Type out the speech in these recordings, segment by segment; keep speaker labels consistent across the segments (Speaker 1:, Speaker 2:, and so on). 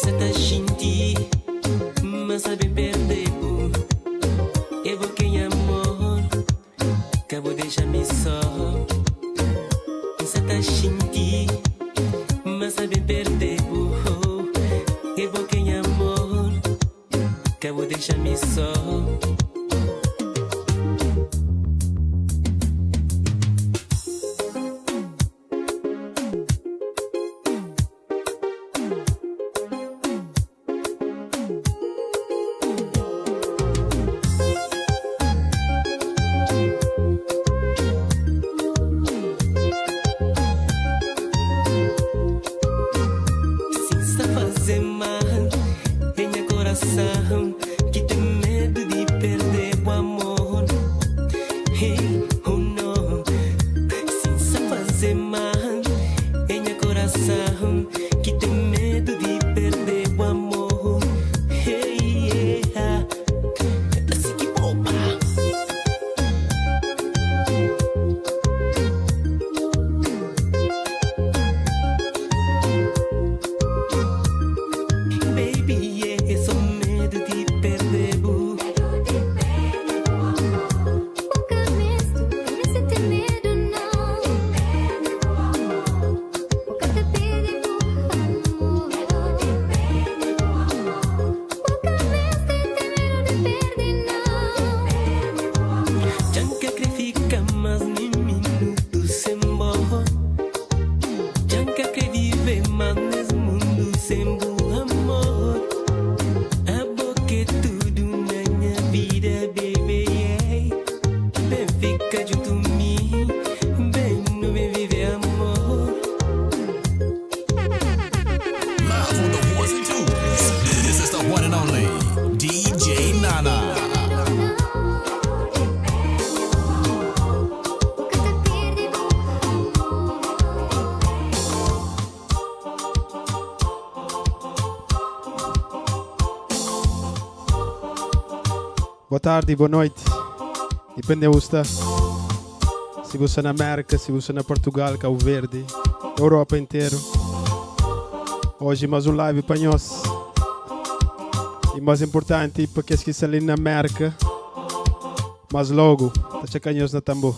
Speaker 1: Você tá shinti, mas sabe perder. Eu vou quem amor, acabou deixar-me só. Você tá shinti, mas sabe perder. Eu vou quem amor, acabou deixar-me só. Que tem medo de perder o amor. Hey, oh no. Sem só fazer mal em meu coração. Que tem medo de perder o amor. Hey, yeah. Assim que boba. Baby, yeah, sou medo de perder.
Speaker 2: Boa tarde, boa noite. Depende onde está. Se você na América, se você na Portugal, Cabo Verde, Europa inteira. Hoje mais um live para nós. E mais importante, para que estão ali na América, mas logo, está chegando nós na tambor.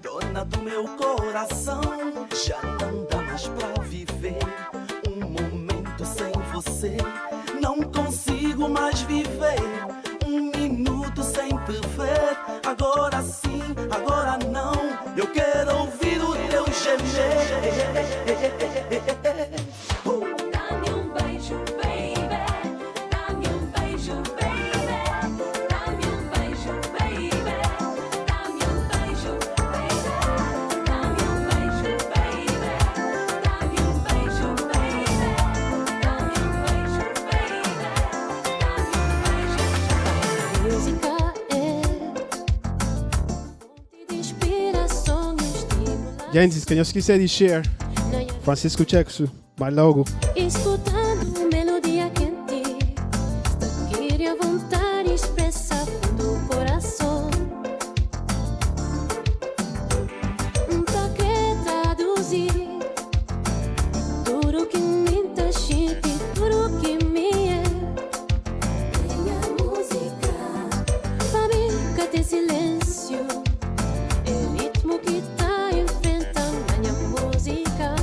Speaker 3: Dona do meu coração, já não dá mais pra viver. você. Não consigo mais viver um minuto sem te ver. Agora sim, agora não. Eu quero ouvir o teu gemer.
Speaker 4: Dá-me um beijo, baby. Dá-me um beijo, baby. Dá-me um beijo, baby. Dá-me um beijo, baby. Dá-me um beijo, baby. Dá-me um beijo, baby. Dá-me um beijo, baby. Dá-me um beijo. Música é fonte de inspiração e estimulação.
Speaker 2: Gente, kanyoski se di share. Francisco Cheksu, mais logo.
Speaker 4: Escutando melodia quente, está a vontade expressa do coração. Pra que traduzir tudo que me enche, tudo que me é? Minha música, fabrica de silêncio, é ritmo que tá enfrentando a minha música.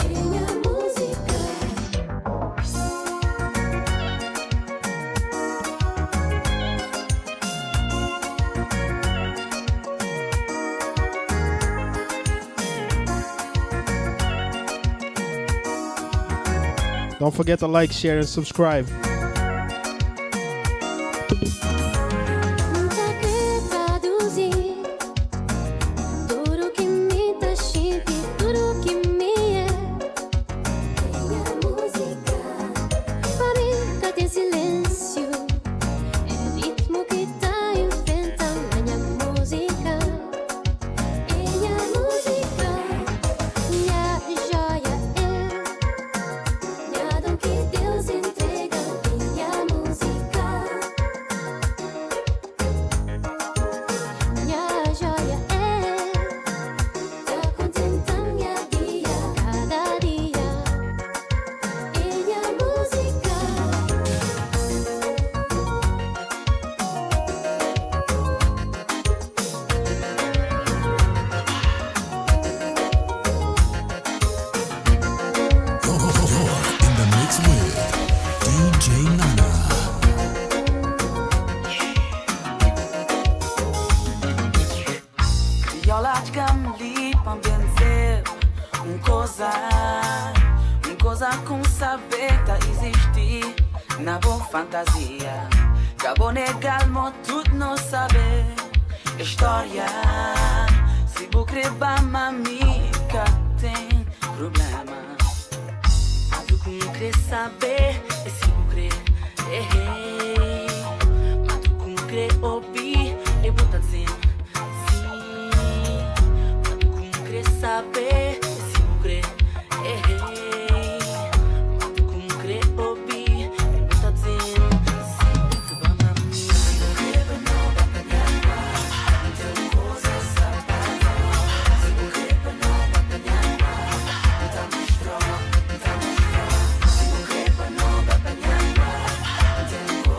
Speaker 4: Minha música.
Speaker 2: Don't forget to like, share and subscribe.
Speaker 4: Pra que traduzir tudo que me enche, tudo que me é? Minha música, fabrica de silêncio, é ritmo que tá enfrentando a minha música. Minha música, minha joia é, minha dom que Deus entrega. Minha música, minha joia é, tá contentando minha dia, cada dia. Minha música.
Speaker 5: In the mix with DJ Nana.
Speaker 3: Viola de gamli pra benzer coisa com saber tá existir na boa fantasia. Cabo negal mo tudo não saber história. Se vou creba mamica tem problema. A tu com querer saber e se vou crer mas tu com querer ouvir e botar dizendo saber se vou crer, mas tu como crer ouvir, eu vou tá dizendo se tu vai me amar. Se vou crer pra não batalhar, então coisa sapada. Se vou crer pra não batalhar, então me estrona, então me estrona. Se vou crer pra não batalhar, então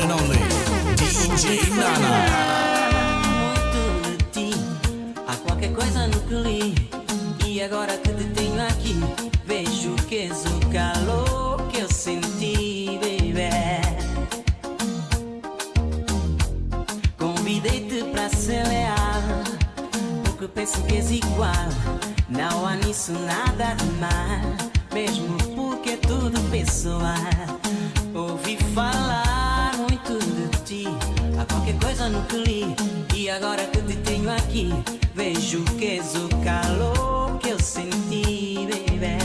Speaker 5: and only DJ Nana.
Speaker 3: Muito de ti, há qualquer coisa no que li. E agora que te tenho aqui, vejo que és o calor que eu senti, baby. Convidei-te para ser leal, porque penso que és igual. Não há nisso nada de mal, mesmo porque é tudo pessoal. Ouvi falar muito de ti, há qualquer coisa no que li. E agora que te tenho aqui, vejo que és o calor que eu senti, baby.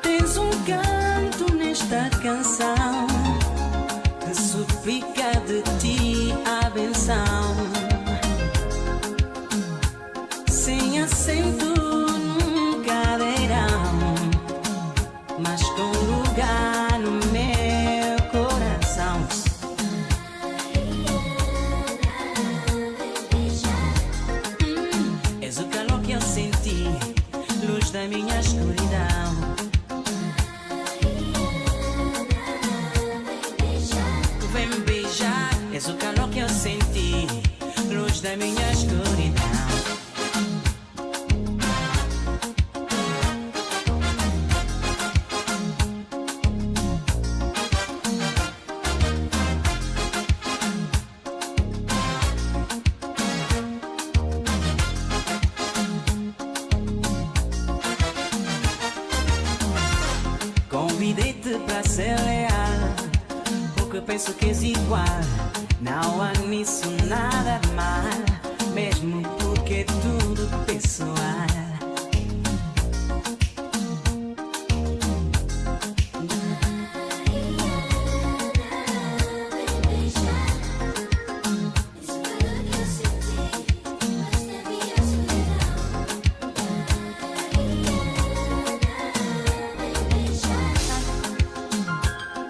Speaker 3: Tens um canto nesta canção que suplica de ti a benção, sem acento num cadeirão, mas com lugar no meu coração. És o calor que eu senti, luz da minha escuridão. Vem me beijar, és o calor que eu senti, luz da minha escuridão. Convidei-te para ser leal, porque penso que és igual. Não há nisso nada de mal, mesmo porque é tudo pessoal.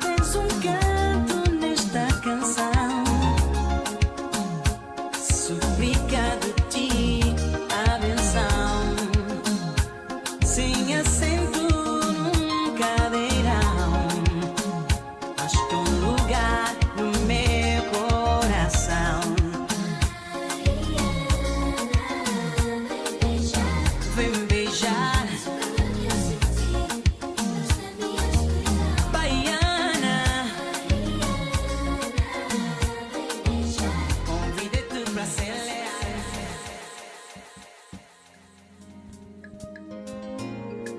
Speaker 3: Tens um canto nesta canção, suplica de ti a benção, sem acento num cadeirão, mas com lugar no meu coração. Vem me beijar, baiana. Convidei-te para ser leal.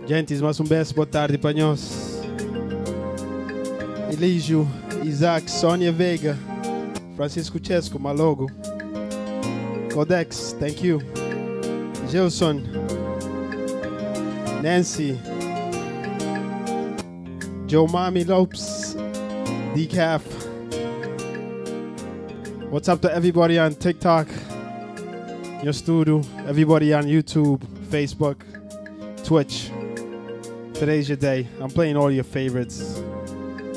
Speaker 2: Gentes, mais beijo, boa tarde para nós. Elígio, Isaac, Sônia Veiga, Francisco Chesco, Malogo, Codex, thank you. Gelson, Nancy, Joe Mami Lopes, Decaf. What's up to everybody on TikTok, your studio, everybody on YouTube, Facebook, Twitch. Today's your day. I'm playing all your favorites.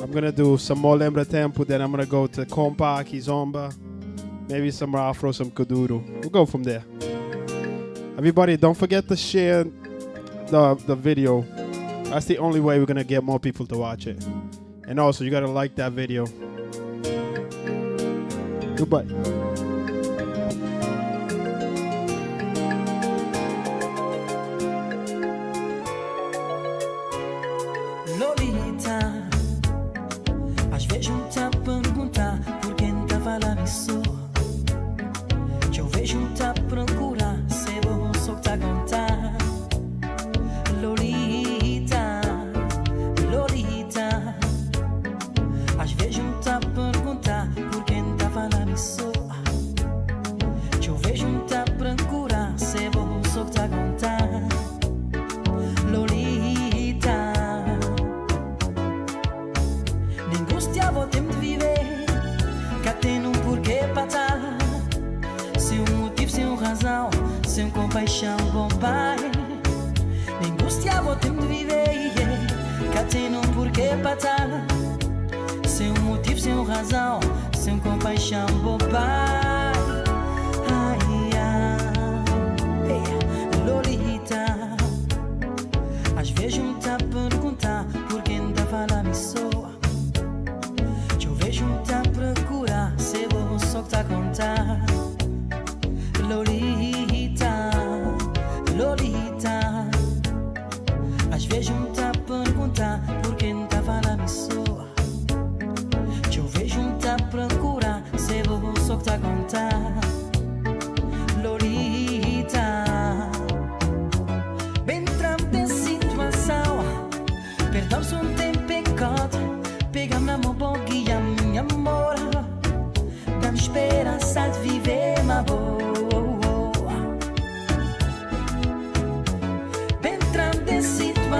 Speaker 2: I'm gonna do some more Lembra Tempo, then I'm gonna go to Kompa, Kizomba, maybe some Afro, some Kuduro. We'll go from there. Everybody, don't forget to share the video. That's the only way we're gonna get more people to watch it. And also, you gotta like that video. Goodbye.
Speaker 3: Lolita, às vezes me a perguntar por quem estava lá me sou. Que eu vejo-te a procurar, sei bom só que tá a contar. Lolita, Lolita, às vezes me a perguntar por quem estava lá me sou. Que eu vejo-te a procurar, sei bom só que tá a contar. Lolita, nem gostava o tempo de viver, cá tem um porquê para estar. Sem um motivo, sem uma razão, sem compaixão, bom pai. Nem gostava o tempo de viver, cá tem um porquê para estar. Sem um motivo, sem uma razão, sem compaixão, bom pai. Ai, ai, ei, Lolita, às vezes me tá a perguntar por quem tá falando.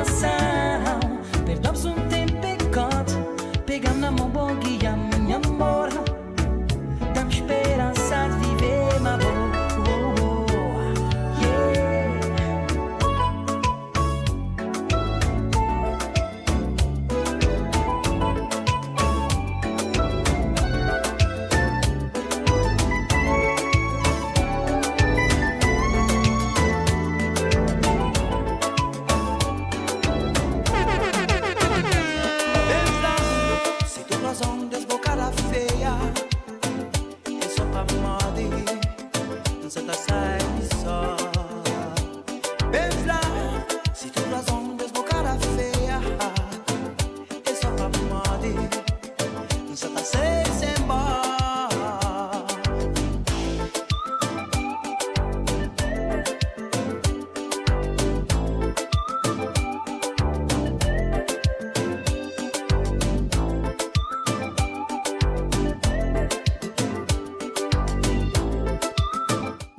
Speaker 3: situação. Perdoa-se tempo pecado, pegando na mão bom guia, minha amor. Dá-me esperança de viver, my boy.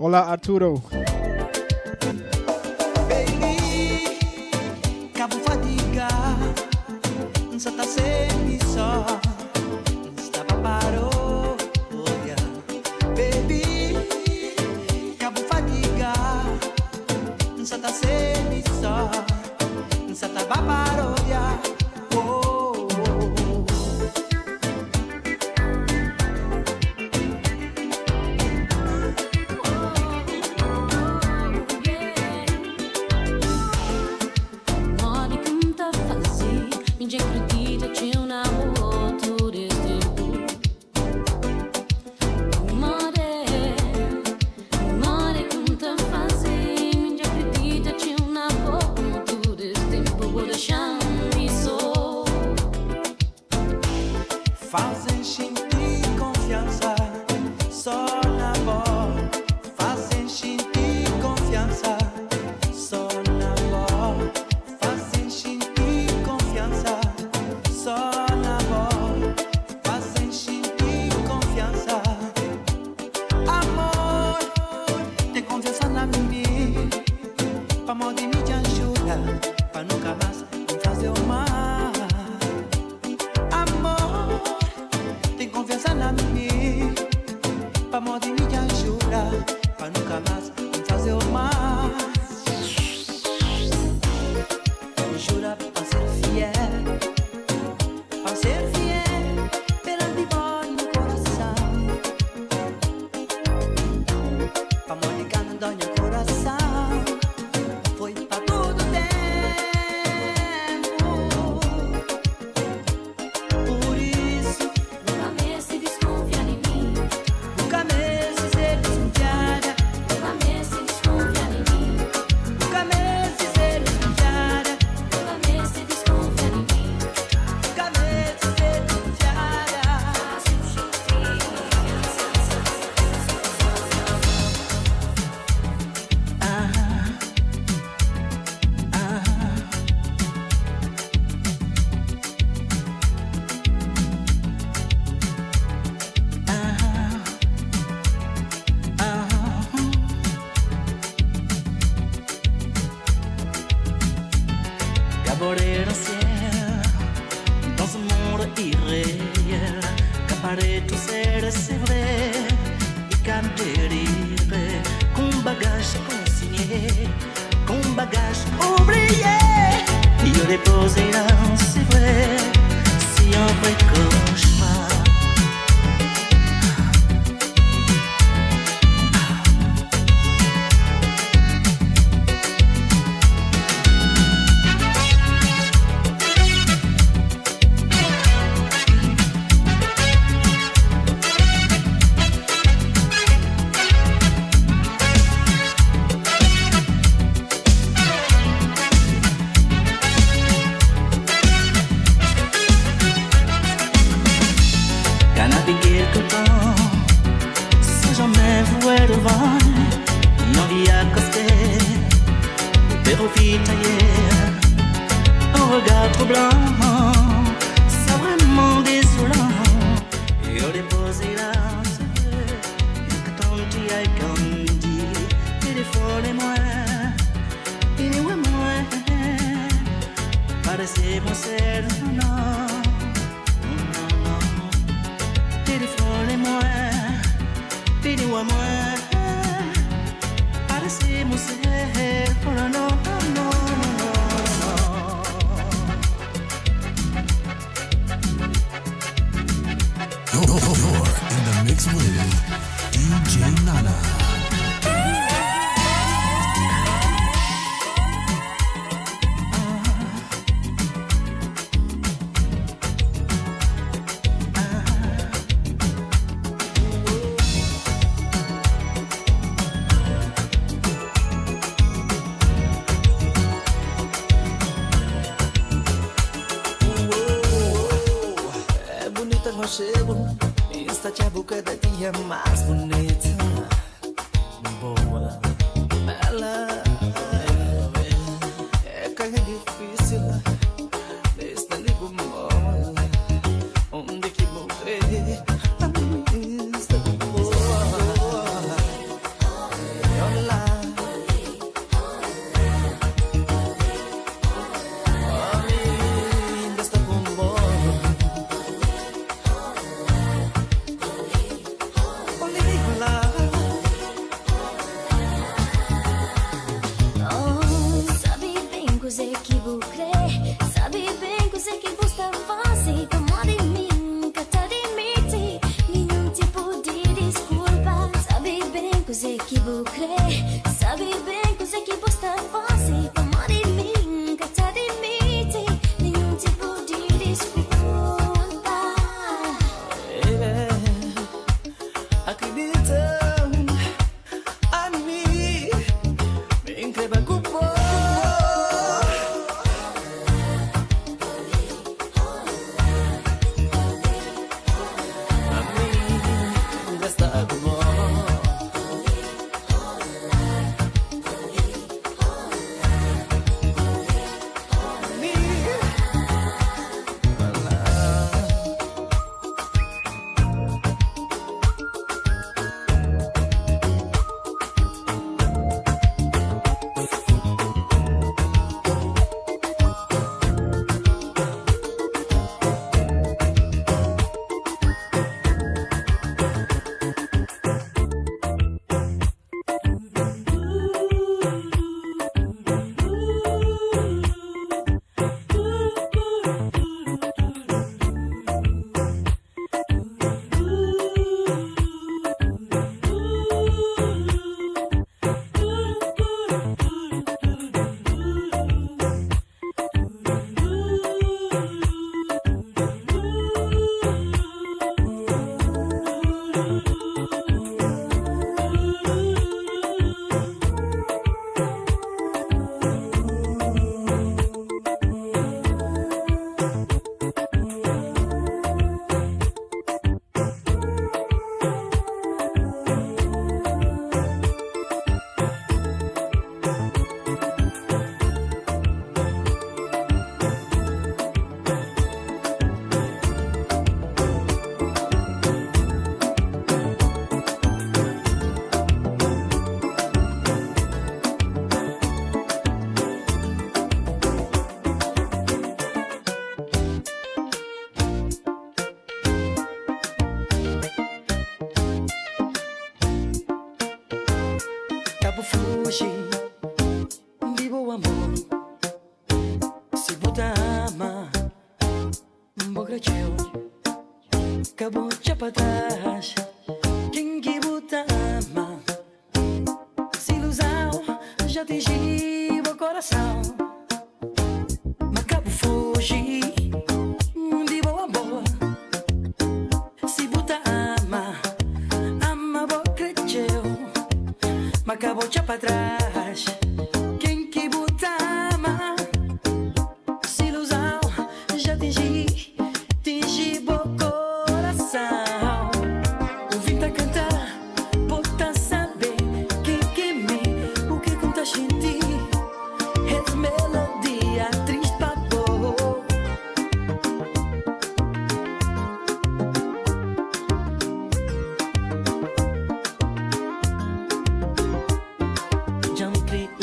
Speaker 2: Olá, Arturo.
Speaker 3: Baby, cabo fadiga, não está sempre só, não está parou, baby, cabo fadiga, não está sempre só, não está parou, fazem sentir confiança, só na voz. Fazem sentir confiança, só na voz. Fazem sentir confiança, só na voz. Fazem sentir confiança. Amor, tem confiança na mim. Pra amor de mim te ajuda, pra nunca mais me fazer o mal. Confiança na mim, pra amor de mim te ajuda, pra nunca mais me fazer o mal. Me jura pra ser fiel, perante boy no coração. Pra amor de cá não dói no coração, foi pra todo tempo. Por isso Caborer au ciel, dans un monde irréel, qu'apparaît tout c'est vrai, et qu'à délire, qu'on bagage consigné, qu'on bagage oublié, il y a déposé là, c'est vrai, si un vrai cauchemar. Regard troublant, c'est vraiment désolant. Et au déposé là, c'est vrai, que tant tu as grandi, téléphone et moi,
Speaker 6: parecemos ser, no, no, no. Tiri flore moi, tiri wa moi. Parecemos ser, no, no, no, no, no.
Speaker 5: You're in the mix with DJ Nana.
Speaker 6: Chego, está chavo cada dia mais bonita. Boa, ela é que é difícil. Está ligo mal, onde que vou ver? A minha está boa. Olá, a minha está com boa.
Speaker 4: Cos'è che vuoi credere? Sabi bem cos'è che vuoi sta fase? Come di mim, che ti dimiti, nenhum tipo di desculpa. Sabi bem cos'è che vuoi credere? Sabi bem cos'è che vuoi sta fase? Come di mim, che ti dimiti, nenhum tipo di desculpa.
Speaker 6: Acredita a mim, me inscreva com vivo o amor. Se buta ama, mbogracheu, cabo chapatas. Quem que buta ama, se ilusão já atingiu o coração. Mas cabo fugir, vivo o amor. Se buta ama, ama mbogracheu, mas cabo chapatas. Quem que buta ama, se ilusão já atingiu o coração. Ouvi-te cantar, bota saber que é me, o que conta gente, é melodia triste papo. Jump click.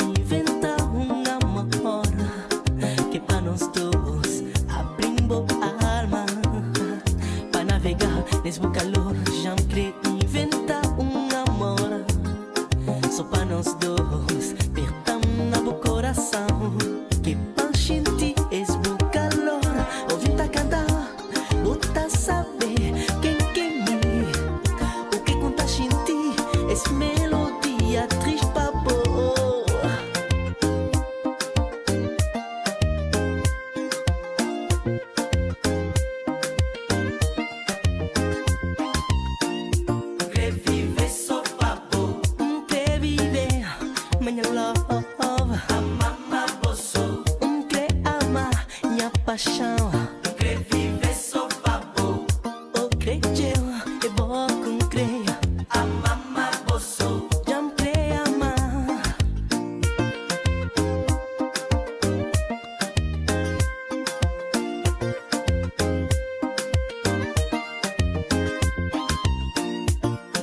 Speaker 1: Amama bosso,
Speaker 3: Cre ama minha paixão.
Speaker 1: cre vive só babo.
Speaker 3: O creu e bom com creia.
Speaker 1: Amama bosso,
Speaker 3: Jam cre ama.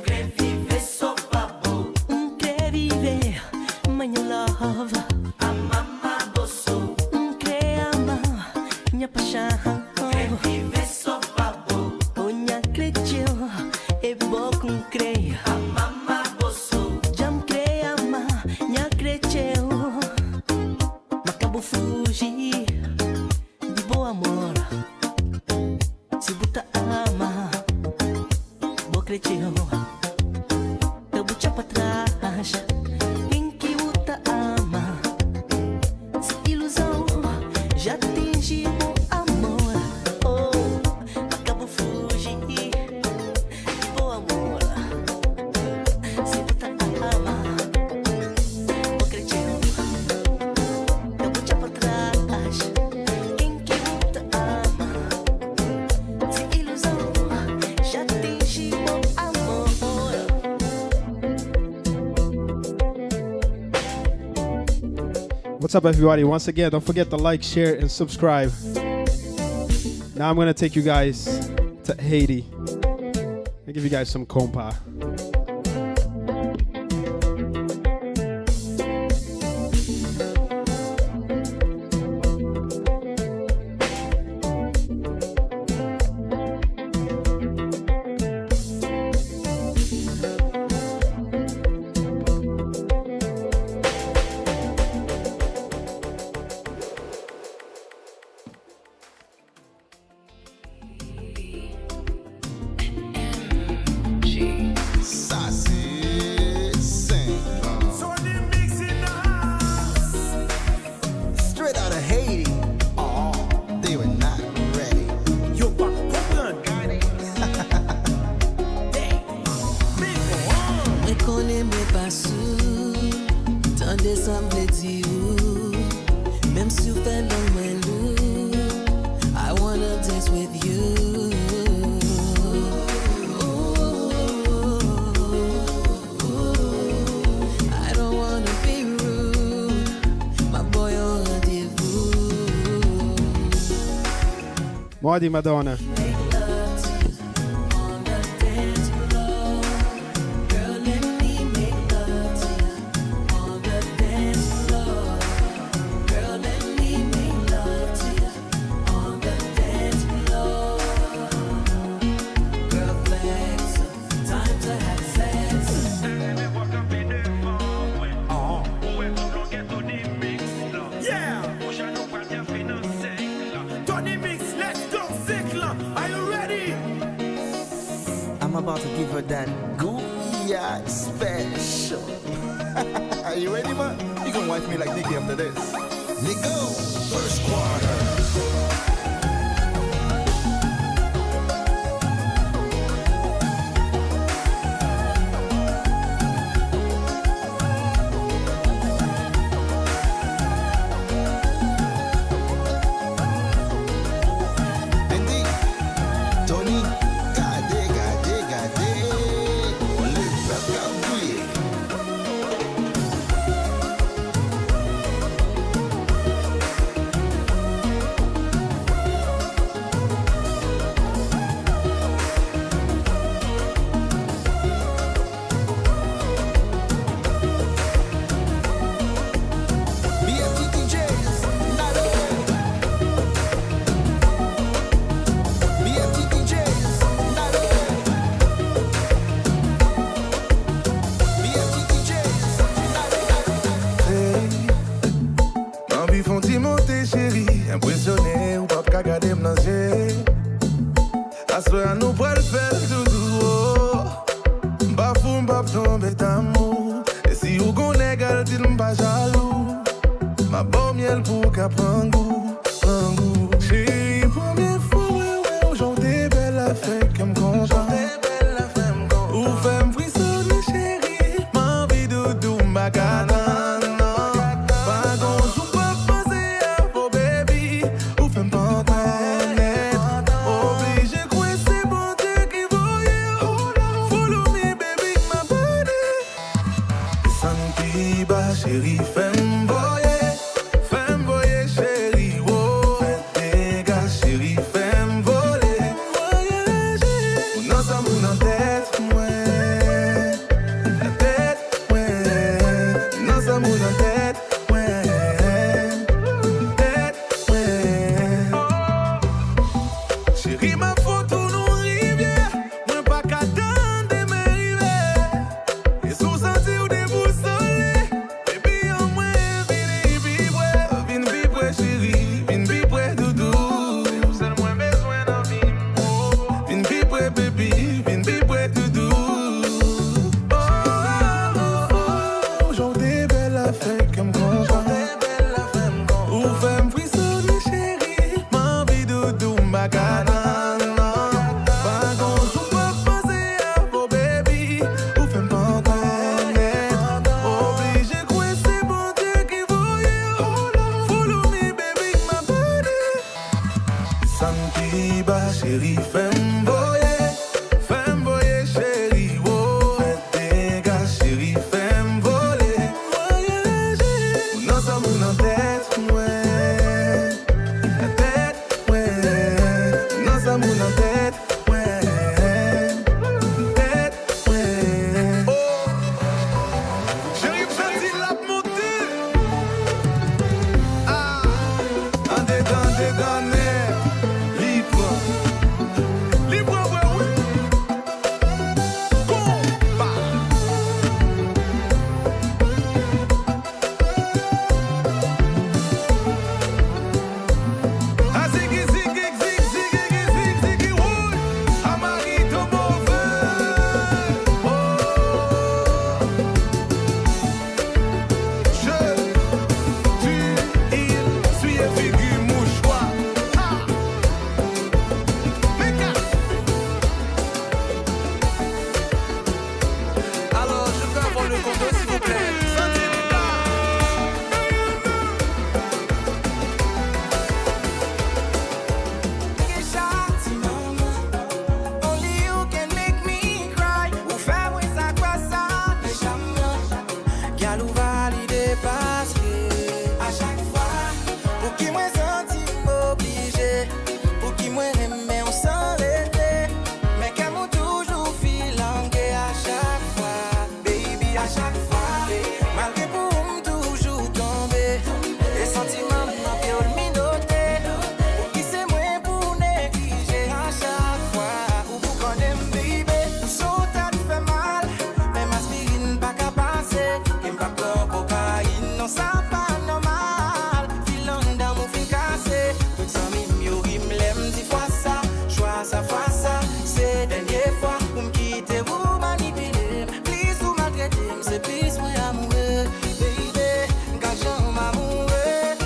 Speaker 1: cre vive só babo.
Speaker 3: Cre viver minha love.
Speaker 1: Amama bosso,
Speaker 3: Cre ama minha paixão.
Speaker 1: cre vive só babo.
Speaker 3: Unha creu e bom com creia.
Speaker 1: Amama bosso,
Speaker 3: Jam cre ama minha creu. Macabo fugir de boa amor. Se buta ama, boa creu. Eu buta pra trás. Quem que buta ama? Se ilusão já atinge o amor. Oh, acabo fugir de boa amor. Se buta ama, boa creu. Eu buta pra trás. Quem que buta ama? Se ilusão já atinge o amor.
Speaker 2: What's up, everybody? Once again, don't forget to like, share, and subscribe. Now I'm gonna take you guys to Haiti and give you guys some compa.
Speaker 7: Sassy sing. Straight out of Haiti. Oh, they were not ready.
Speaker 6: Yo, pas comprendre.
Speaker 8: Mwen konen mwen pa sou, tan desan mwen di ou, mem si ou fè nan mwen lou, I wanna dance with you. I don't wanna be rude, my boy on rendezvous.
Speaker 2: Modi Madonna.
Speaker 8: Make love to you on the dance floor. Girl, let me make love to you on the dance floor. Girl, let me make love to you on the dance floor. Girl, flex, time to have sex.
Speaker 6: Yeah. Tony Mix, let's go, Zikla. Are you ready?
Speaker 7: I'm about to give her that Gooyah special. Are you ready, man? You gonna wife me like Nicky after this. Nico, first quarter. Andy, Tony, gade, gade, gade. On le fait gabouiller.
Speaker 9: Impressionné ou pas qu'à garder m'nager. À ce moment nous pourrons le faire toujours. Bafou m'baf tomber d'amour. Et si ou gon égal, dit m'pas jaloux. Ma bonne miel pour qu'à prendre goût, prendre goût. Chérie, première fois, ouais, aujourd'hui belle affaire que m'content. Ou fait m'frissonner chérie. M'envie doudou m'bagana. chérie, fais-moi voyer, chérie, oh. Fais dégâts, chérie, fais-moi voler. Non, ça me en tête, ouais. La tête, ouais. Non, ça me en tête, ouais. Tête, ouais. Oh, chérie, fais-il la montée. Ah, en dedans, net. Libre, libre, ouais, ouais. Combat. Ah, ziggy, ziggy, ziggy, ziggy, ziggy, ziggy, ouais. Ah, Marito mauvais. Oh, je, tu, il, suis et figure mouchoir. Ah, méga.
Speaker 6: Alors, je peux avoir le compte, s'il vous plaît.
Speaker 8: Only you can make me cry. Ou faire ouais ça quoi ça? Les champions, gal ou validé parce que à chaque fois, pour qui moi senti m'obligé, pour qui moi aimer on s'en l'été, mais comme on toujours filangué à chaque fois, baby à chaque fois, malgré pour me toujours tomber, les sentiments m'ont fait le minoter, pour qui c'est moi pour négliger à chaque fois, ou pour qu'on aime baby, ou sauter fait mal, mais ma spirine pas qu'à passer, et m'pas prendre cocaïne, non ça pas normal, filant dans mon fin cassé, tout ça m'yo il l'aime 10 fois ça, choix ça fois ça, c'est dernière fois, pour me quitter, vous manipuler, please vous maltraiter, c'est plus moi amoureux, baby, gâchant m'amoureux.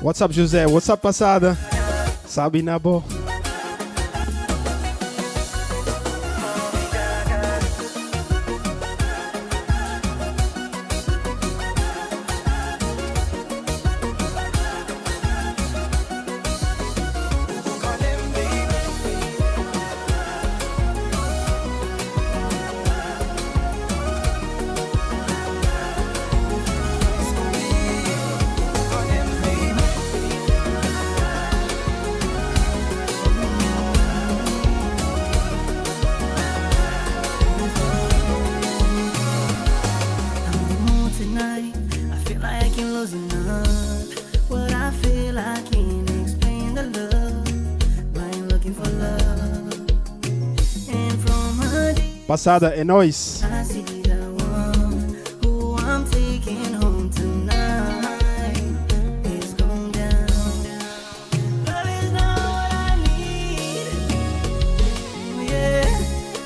Speaker 2: What's up, José? What's up, Passada? Sabe na boa.
Speaker 8: Tonight, I feel like I'm losing up. What I feel, I can't explain the love. But I'm looking for love. And from her deep,
Speaker 2: Passada, é nóis.
Speaker 8: I see the one who I'm taking home tonight. It's going down. Love is not what I need. Oh yeah,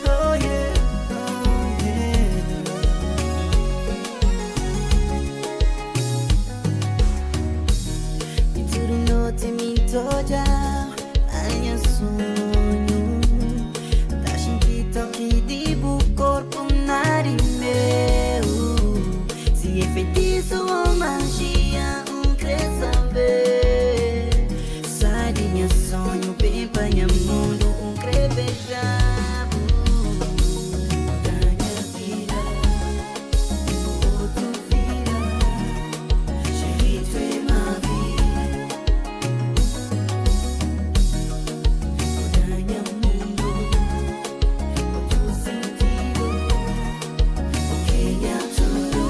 Speaker 8: oh yeah, oh yeah. E tudo noite me toja, minha sonho. Da gente toque de corpo nari meu. Se é feitiço ou magia, quer saber. Sai de minha sonho, bem pra minha mundo, quer beijar. Da minha vida, outro vida. Chérie, tu es ma vie. Da minha mundo, outro sentido. Ok, é tudo.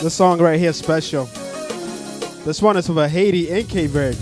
Speaker 2: This song right here is special. This one is for Haiti and Cape Verde.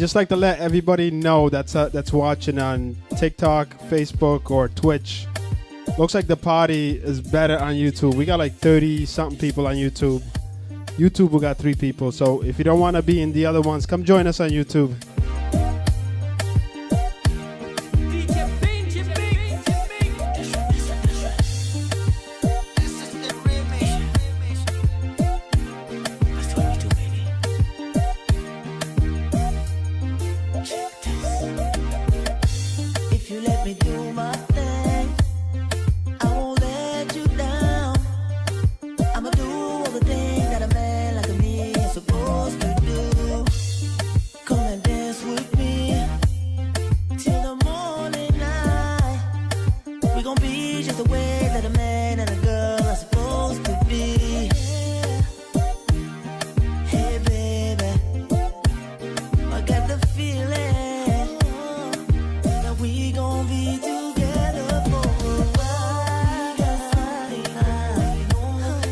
Speaker 2: just like to let everybody know that's watching on TikTok, Facebook, or Twitch. Looks like the party is better on YouTube. We got like 30 something people on YouTube. YouTube, we got 3 people. So if you don't want to be in the other ones, come join us on YouTube.
Speaker 8: If you let me do my thing, I won't let you down. I'ma do all the things that a man like me is supposed to do. Come and dance with me till the morning light. We gon' be just the way that a man and a girl are supposed to be. Hey baby, I got the feeling that we gon' be together for a while.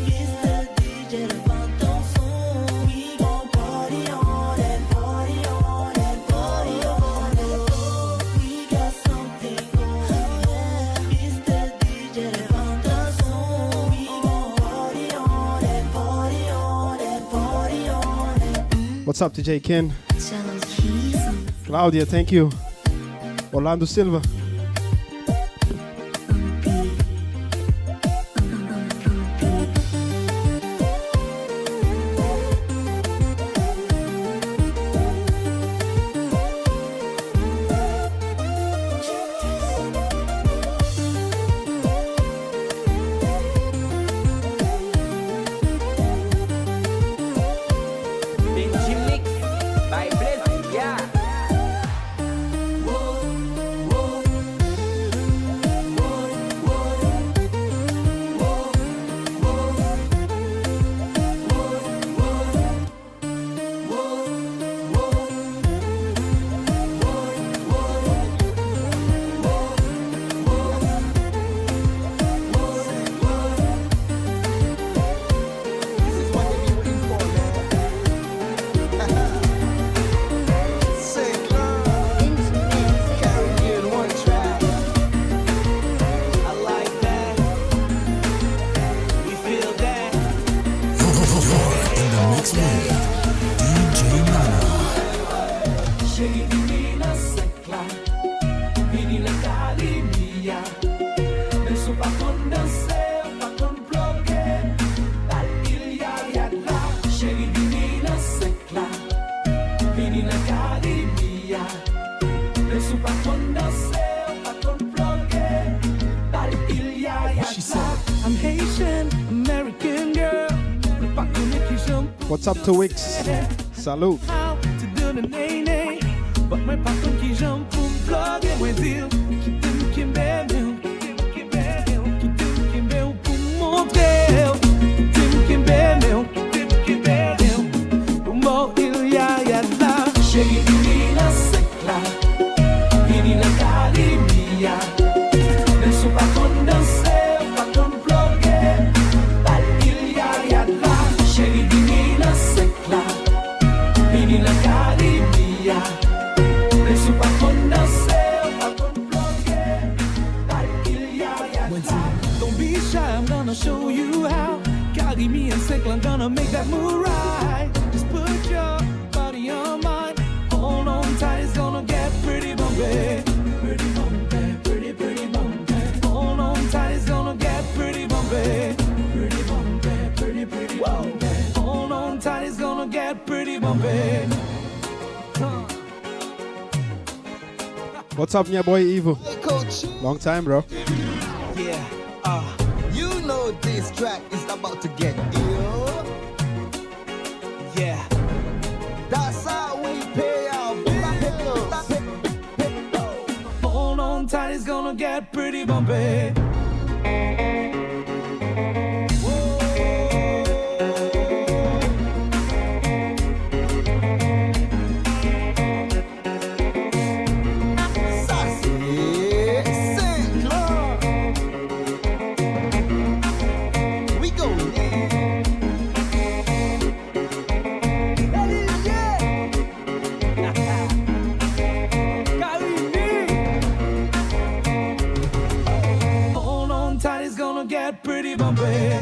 Speaker 8: It's the DJ that brought those songs. We gon' party on and party on and party on and on. We got something going on. It's the DJ that brought those songs. We gon' party on and party on and party on and
Speaker 2: What's up, DJ Ken?
Speaker 8: Cello keys.
Speaker 2: Claudia, thank you. Orlando Silva.
Speaker 3: Benji Mix by Bless, yeah.
Speaker 7: This is what they be waiting for, man. St. Love, Caribbean one track.
Speaker 6: I like that. We feel that.
Speaker 5: You're in the mix with DJ Nana.
Speaker 6: Cheguei menina secla, menina carinha. Penso pra quando dançar, pra quando bloquear. Da ilha e lá. Cheguei menina secla, menina carinha. Penso pra quando dançar, pra quando bloquear. Da ilha e
Speaker 9: She said, I'm Haitian, American girl. Pas connu qui j'aime
Speaker 2: What's up to Wix? Salute.
Speaker 9: how to do the nay-nay. But my pas connu qui j'aime pour me plugger. Moi dire, qui t'aime, qui m'aime, qui m'aime pour montrer. Qui t'aime, qui m'aime, pour moi il y a là.
Speaker 6: Cheguei menina secla, menina carinha. Penso pra quando dançar, pra quando bloquear. Da ilha e lá. Cheguei menina secla, menina carinha. Penso pra quando dançar, pra quando bloquear. Da ilha e lá.
Speaker 9: Don't be shy, I'm gonna show you how. Carry me and Sickle, I'm gonna make that move right. Just put your body on mine. Hold on tight, it's gonna get pretty bumpy. Pretty bumpy, pretty bumpy. Hold on tight, it's gonna get pretty bumpy. Pretty bumpy, pretty bumpy. Hold on tight, it's gonna get pretty bumpy.
Speaker 2: What's up, my boy Evo?
Speaker 7: Hey, Coach,
Speaker 2: Long time, bro.
Speaker 6: Yeah,
Speaker 7: you know this track is about to get ill.
Speaker 6: yeah.
Speaker 7: That's how we pay our bills.
Speaker 9: Hold on tight, it's gonna get pretty bumpy.
Speaker 7: Sassy, St. Love. We go, yeah.
Speaker 6: get pretty bumpy.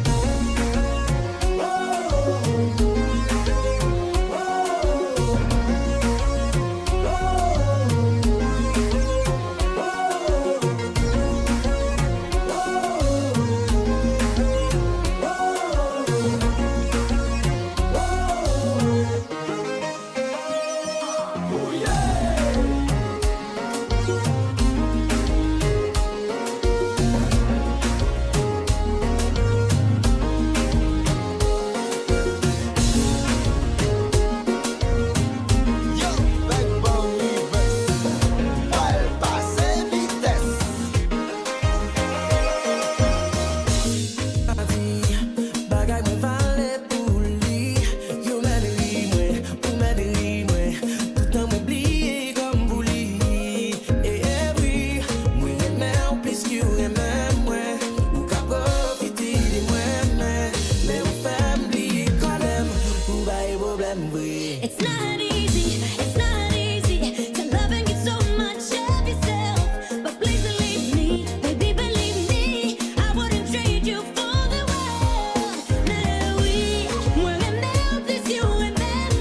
Speaker 4: It's not easy, it's not easy to love and get so much of yourself. But please believe me, baby, believe me, I wouldn't trade you for the world. Mais oui, moi-même, plus you and même,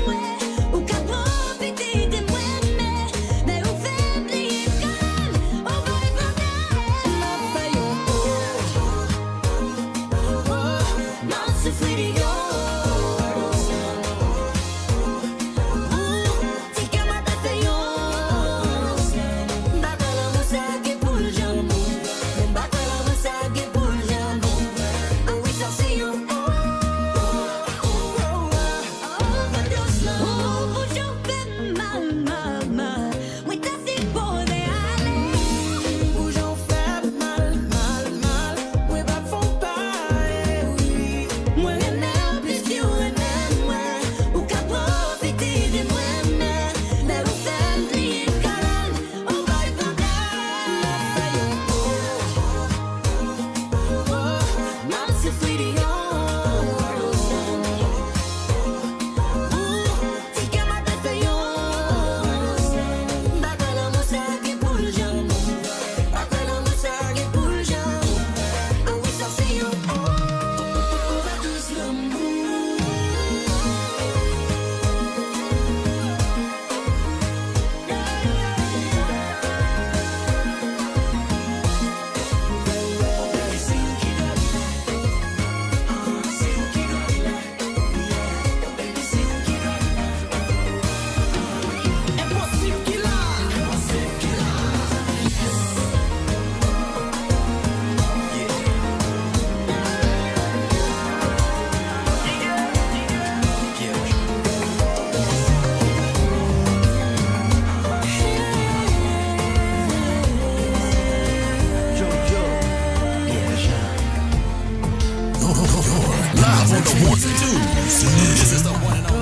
Speaker 4: ou qu'à profiter de moi-même, mais ou fait plier comme, on va y prendre. Non, c'est free to go.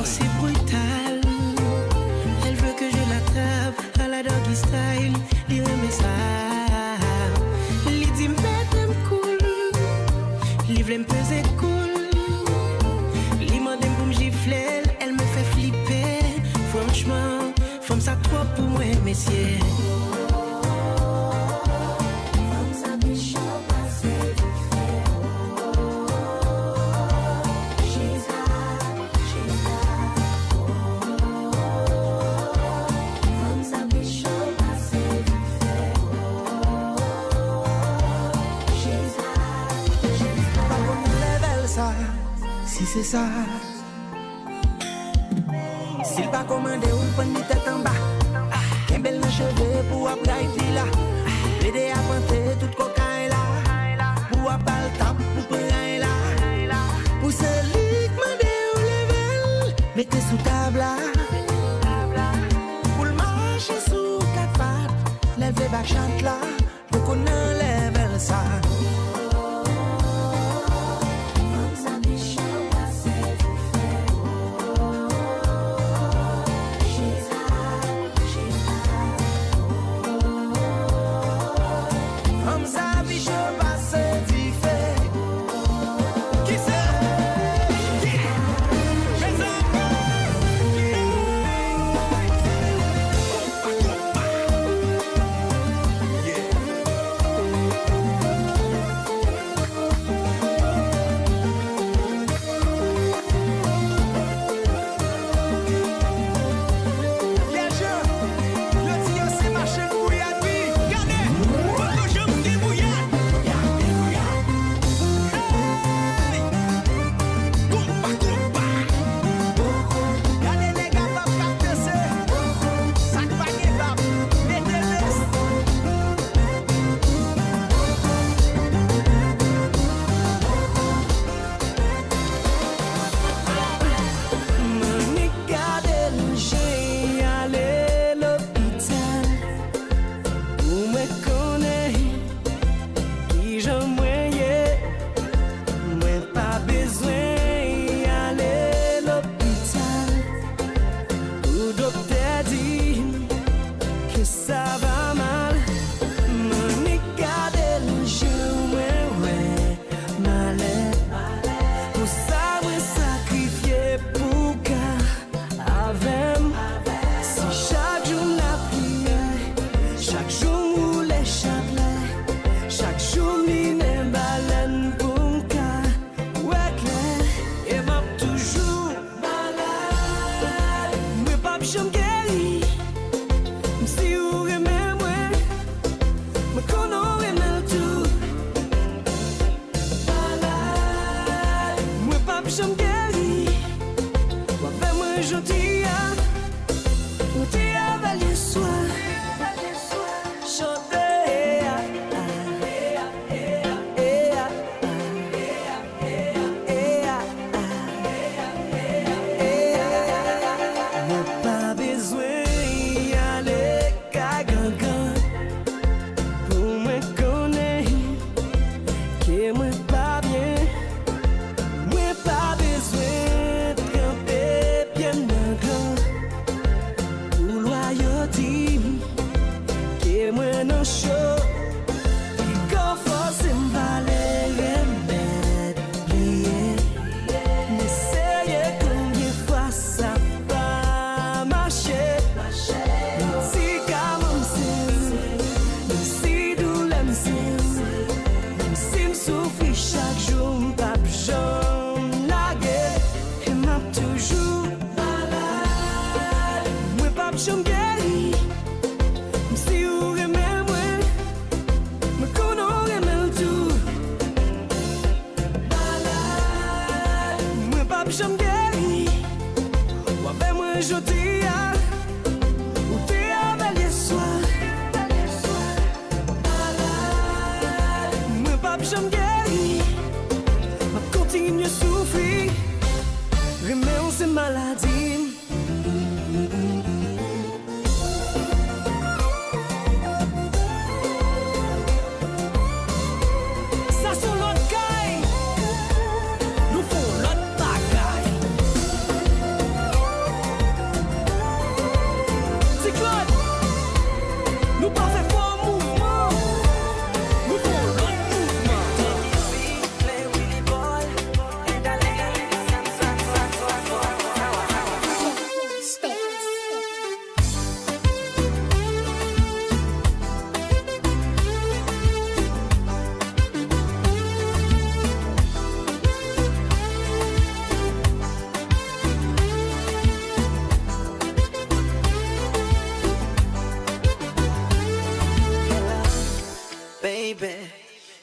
Speaker 3: C'est brutal. Elle veut que je l'attrape à la doggy style. Lui remet ça. Lui dit m'être cool. Lui v'lait m'peser cool. Lui m'aime pour m'gifler. Elle me fait flipper. Franchement, femme ça trop pour moi, messieurs.
Speaker 6: Si c'est ça, s'il pas commandé ou pas ni tête en bas, qu'un bel cheveux pour après là, l'aider à planter toute cocaïne là, pour après le temps pour prendre là, pour celui qui m'a dit au level, mettez sous table là, pour le marcher sous quatre pattes, lève back chante là, pour qu'on enlève ça.
Speaker 9: Yeah.
Speaker 3: pas jamais guéri. Ou avec moi aujourd'hui, ou t'es avalé soir. Chanter.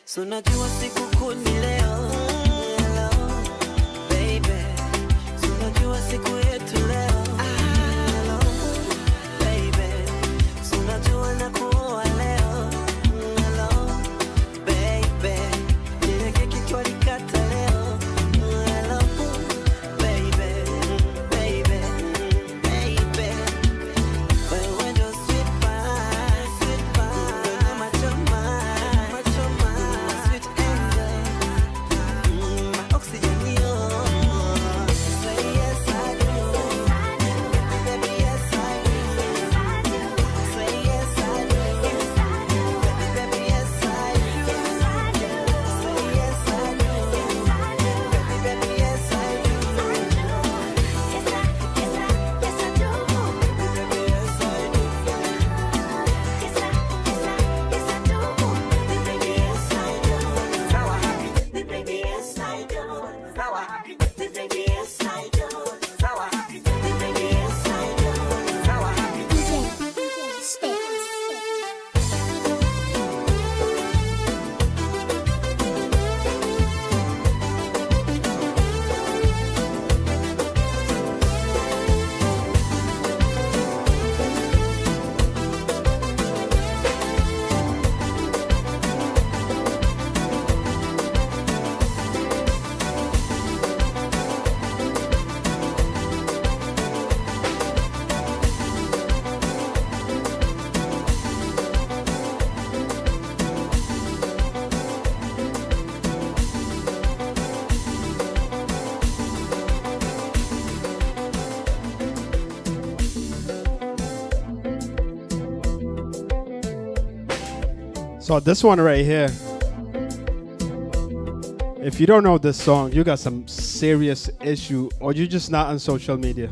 Speaker 1: So najua siku ni leo. Hello, baby. So najua siku yetu leo. Hello, baby. So najua nakuoa leo. Hello, baby. Ile keki twalikata leo. Hello, baby. Baby, baby. Wewe ndo sweet pie, sweet pie. Machoma.
Speaker 2: So this one right here, if you don't know this song, you got some serious issue, or you just not on social media.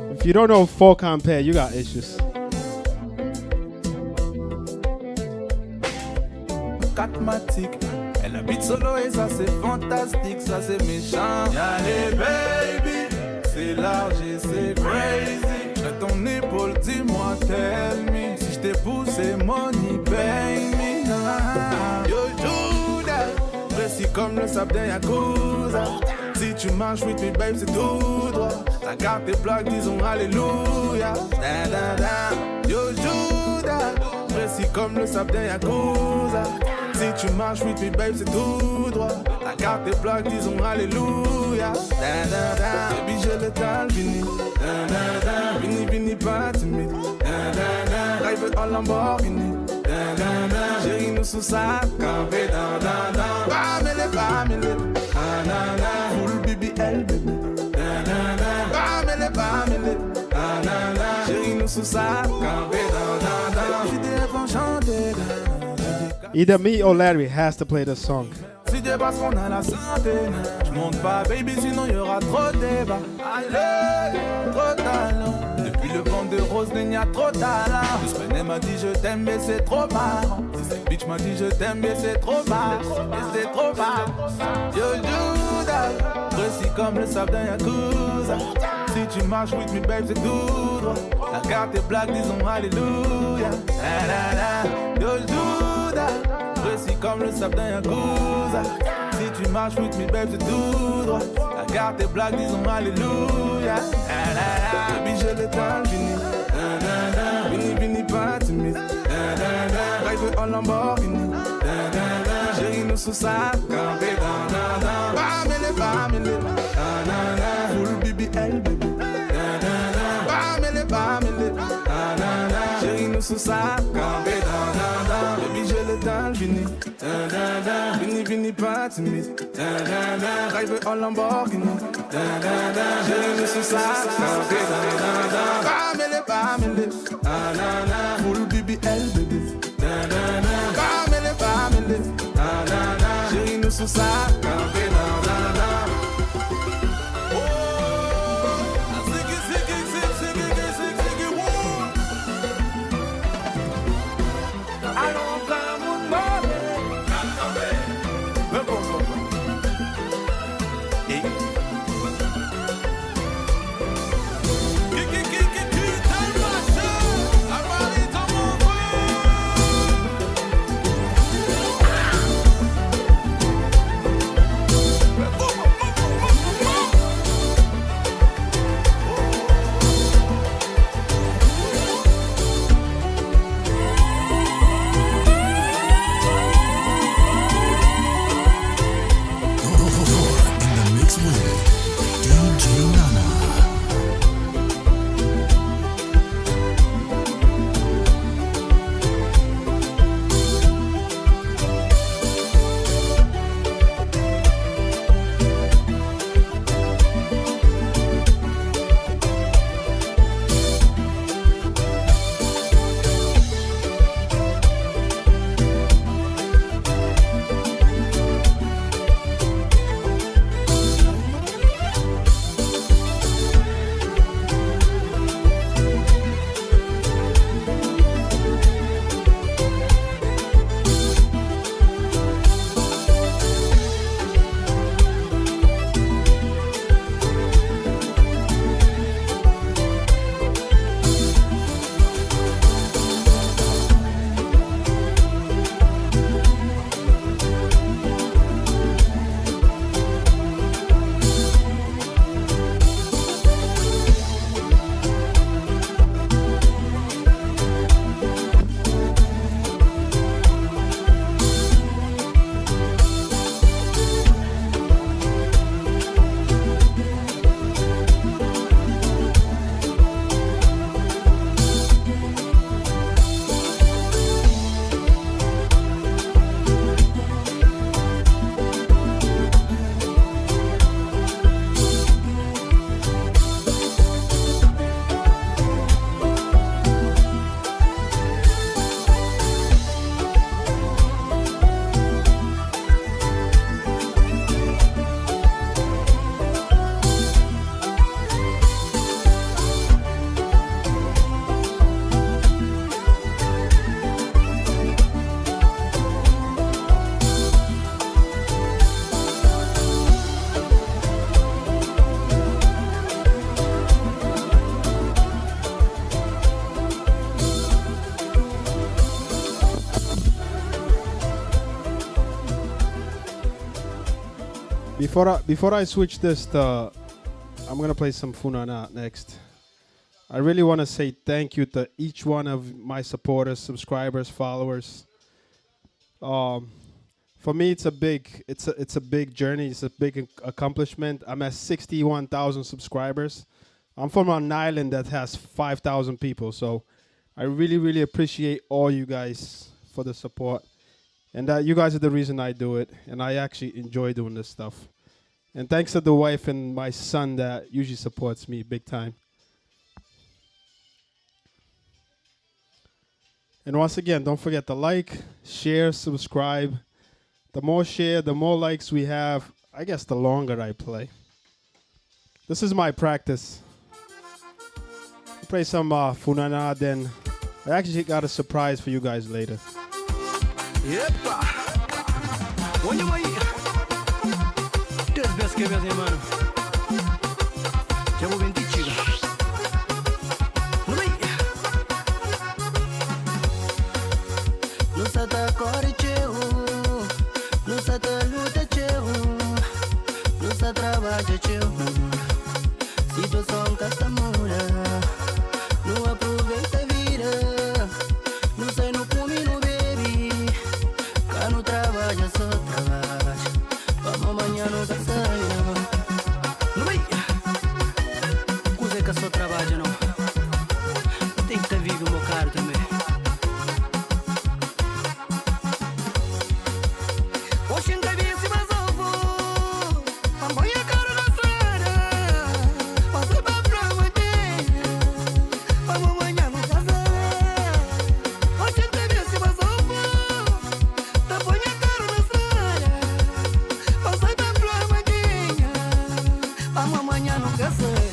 Speaker 2: If you don't know Full Compare, you got issues.
Speaker 9: Catmatic, elle habite solo et ça c'est fantastique, ça c'est méchant. Y'a les baby, c'est large et c'est crazy. J'ai ton épaule, dis-moi, tell me. Si je t'ai poussé, money, pay me. Yo, Judas, précis comme le sable d'un yakuza. Si tu marches with me babe c'est tout droit. La carte tes plaques disons alléluia. Da da da, yo Judas. Précis comme le sable d'un yakuza. Si tu marches with me babe c'est tout droit. La carte tes plaques disons alléluia. Da da da, baby j'ai le temps fini. Da da da, vini vini pas timide. Da da da, drive en Lamborghini. Da da da, chérie nous sous sa campé. Da da da, bamele bamele. Da da da, full BBL baby. Da da da, bamele bamele. Da da da, chérie nous sous sa campé. Da da da, j'ai des rêves enchantés.
Speaker 2: Either me or Larry has to play the song.
Speaker 9: Si Dieu passe qu'on a la santé, je monte pas baby sinon y aura trop de débat. Allez, trop talent. Depuis le vent de rose il y a trop de talent. Doucement m'a dit je t'aime mais c'est trop marrant. Si cette bitch m'a dit je t'aime mais c'est trop marrant. Mais c'est trop marrant. Yo Judas, précis comme le sable d'un yakuza. Si tu marches with me babe c'est tout droit. La carte est black disons alléluia. La la la, yo Judas. Précis comme le sable d'un yakuza. Si tu marches with me babe c'est tout droit. La carte est black disons alléluia. Ah, la, la. Baby j'ai le temps fini. Da, da, da. Vini vini pas timide. Da, da, da. Drive en Lamborghini. Da, da, da. Chérie nous sous sa campé. Da, da, da. Bamele bamele. Da, da, da. Full BBL baby. Da, da, da. Bamele bamele. Da, da, da. Chérie nous sous sa campé. Da, da, da. Baby j'ai le temps fini. Da, da, da. Vini vini pas timide. Da, da, da. Drive en Lamborghini. Da, da, da. Chérie nous sous sa campé. Da, da, da. Bamele bamele. Da, da, da. Full BBL baby. Da, da, da. Bamele bamele. Da, da, da. Chérie nous sous sa campé. Da, da, da.
Speaker 2: Before I switch this to, I'm gonna play some Funana next. I really want to say thank you to each one of my supporters, subscribers, followers. For me, it's a big journey. It's a big accomplishment. I'm at 61,000 subscribers. I'm from an island that has 5,000 people, so I really, really appreciate all you guys for the support. And you guys are the reason I do it, and I actually enjoy doing this stuff. And thanks to the wife and my son that usually supports me big time. And once again, don't forget to like, share, subscribe. The more share, the more likes we have, I guess the longer I play. This is my practice. I'll play some Funana, then I actually got a surprise for you guys later.
Speaker 1: Epa! Onde vai? Deus best que meu mano. Já vou bem tiga.
Speaker 6: Nu să te coriceu, nu să te luteceu, nu să trabalheceu. Situação que está mura, não aproveita a vida, não sei no come no bebe, cá no trabalha só trabalha, vamos amanhã no caçaia.
Speaker 1: Não vai? Coisa que só trabalha não. Tem que estar vivo o meu caro também. Oxe, ainda vi esse vasovo, amanhã caro na estrada, passei pra prova dele, vamos amanhã no caçaia. Oxe, ainda vi esse vasovo, amanhã caro na estrada, passei pra prova dele, vamos amanhã no caçaia.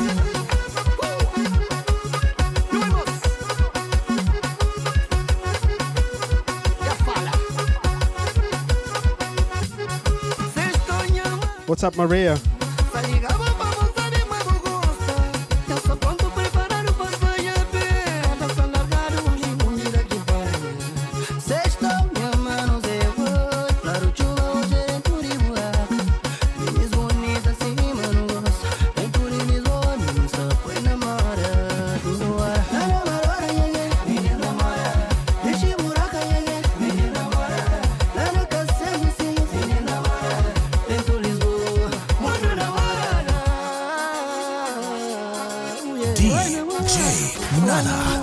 Speaker 2: What's up, Maria?
Speaker 5: DJ Nana.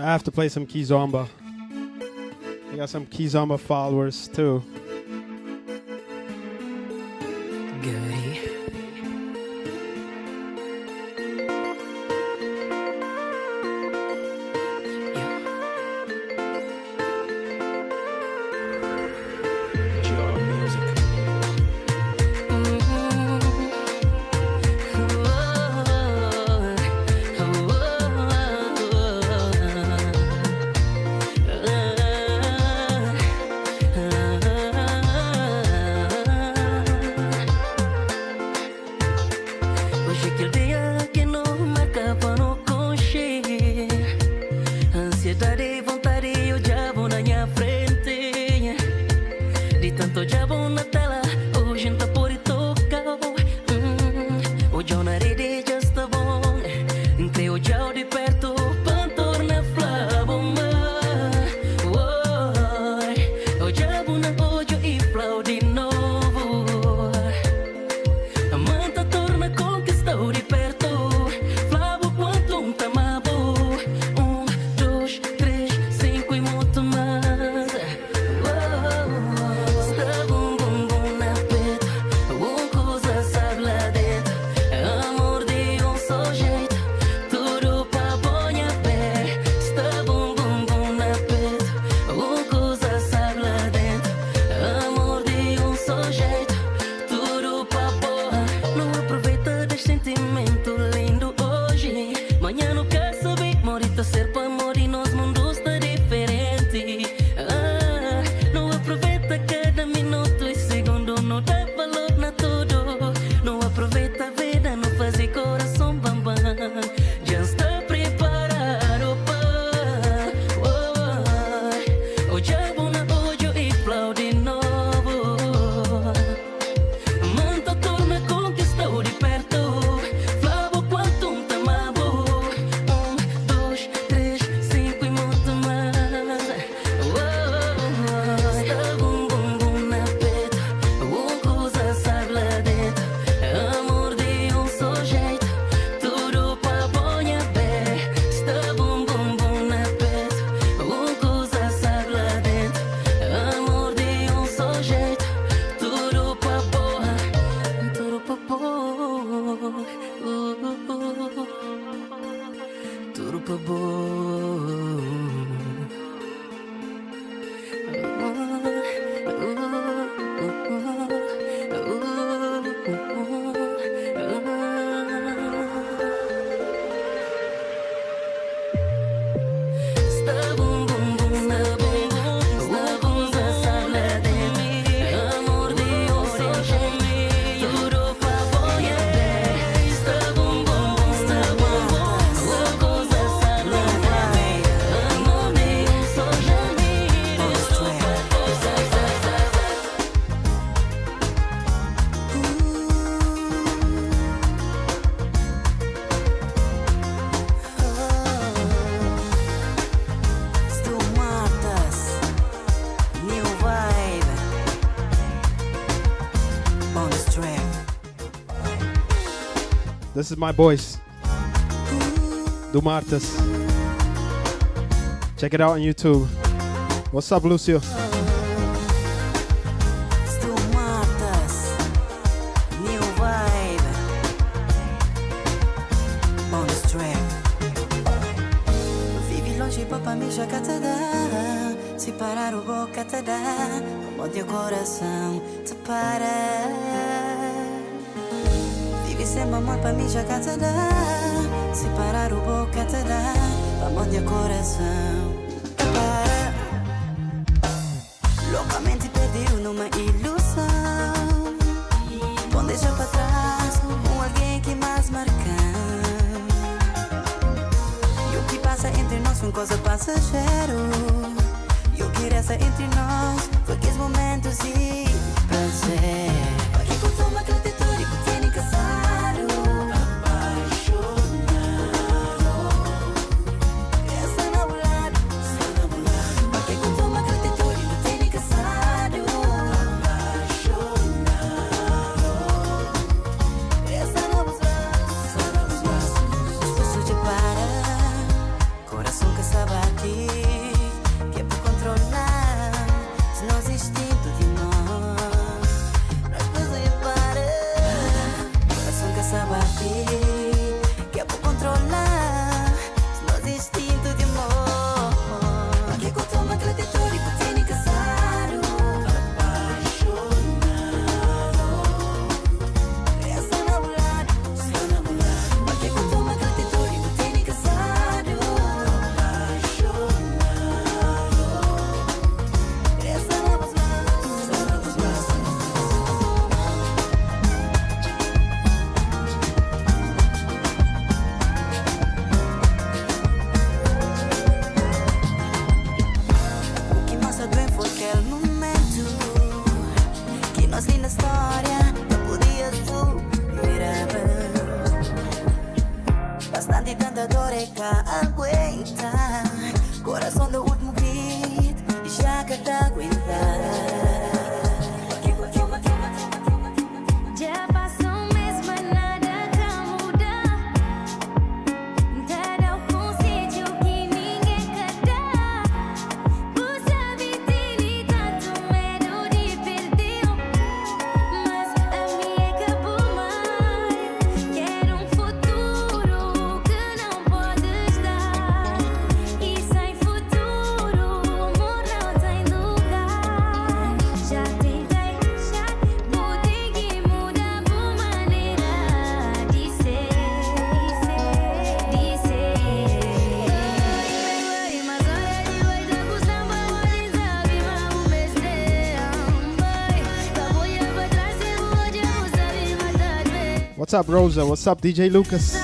Speaker 2: I have to play some Kizomba. I got some Kizomba followers too.
Speaker 1: Goody.
Speaker 2: This is my boys. Do Martas. Check it out on YouTube. What's up, Lucio?
Speaker 3: Stu Martas, new vibe on the track. Vivi longe, papá, me joga te dá. Se parar o boca te dá. Onde o coração te para. Vivi sem amor, pra me joga te dá. Se parar o boca te dá. Onde o coração te para. Loucamente perdido numa ilusão. Bom deixar pra trás alguém que mais marcou. E o que passa entre nós foi coisa passageiro. E o que resta entre nós foi aqueles momentos e prazer. Aqui costuma acreditar e que tem casado. Apaixonado. Essa namorada. Aqui costuma acreditar e que tem casado. Apaixonado. Essa namorada. Depois de parar, coração que sabe aqui. Que é por controlar os nossos instintos de nós. Depois de parar, coração que sabe aqui. Que é por controlar os nossos instintos de amor. Aqui costuma acreditar e que tem casado. Apaixonado. Essa namorada. Aqui costuma acreditar e que tem casado. Apaixonado. Essa namorada. O que mais doeu foi aquele momento que nós li na história. Não podia superar. Bastante tanta dor é que aguenta. Coração do último grito e já que tá aguentar.
Speaker 4: Já passou um mês, mas nada tá mudar. Tá dá um sítio que ninguém quer dar. Por saber tem tanto medo de perder. Mas a minha acabou mais. Quero um futuro que não podes dar. E sem futuro, amor não tem lugar. Já tentei, já mudei e mudar por maneira de ser, de ser. Mas olha de hoje da custa mais sabe mas o mesmo vai. Caboia pra trás e hoje eu sabe matar bem.
Speaker 2: What's up, Rosa? What's up, DJ Lucas?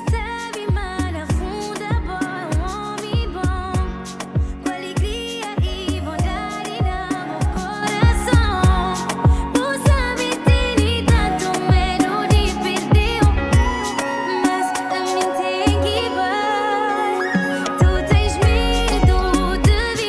Speaker 4: Sabe, mana, funda boa, homem bom, com alegria e vontade no meu coração. Por saber tem tanto medo de perder, mas a mim tem que vai. Tu tens medo de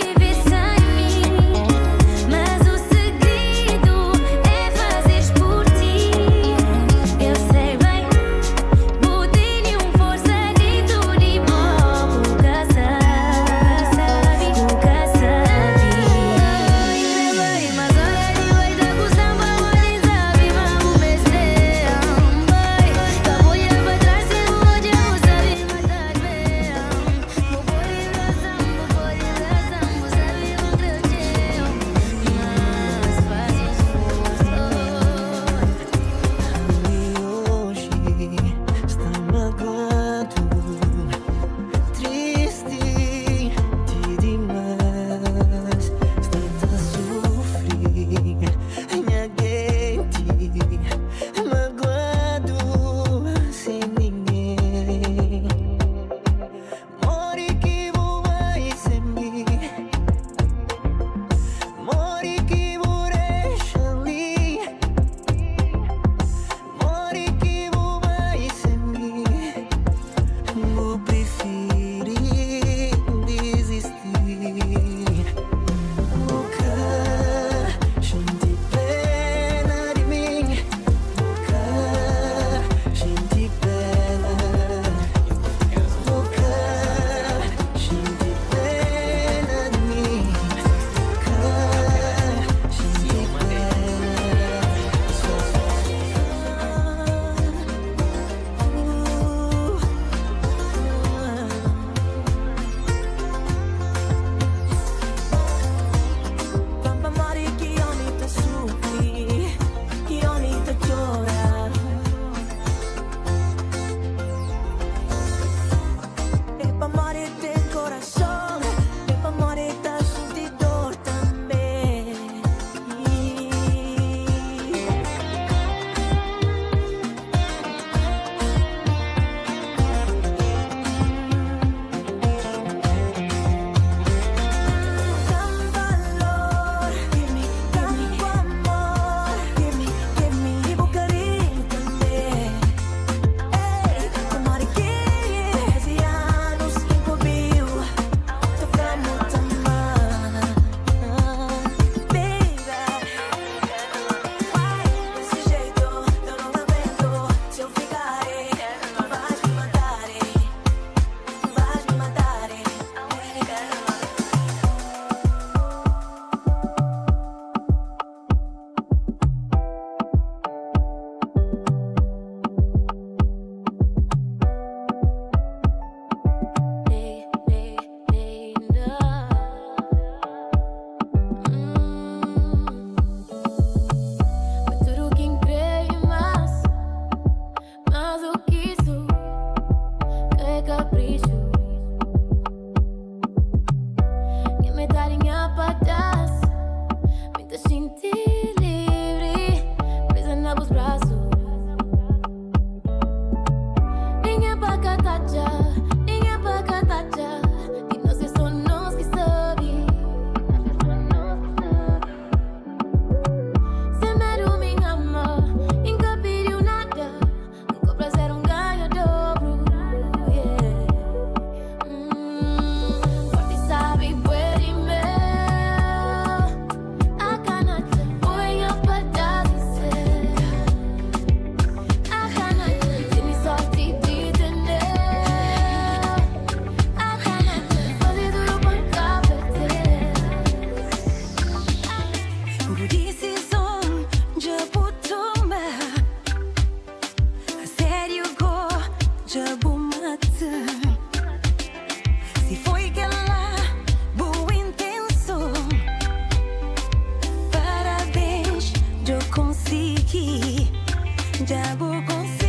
Speaker 4: já vou conseguir,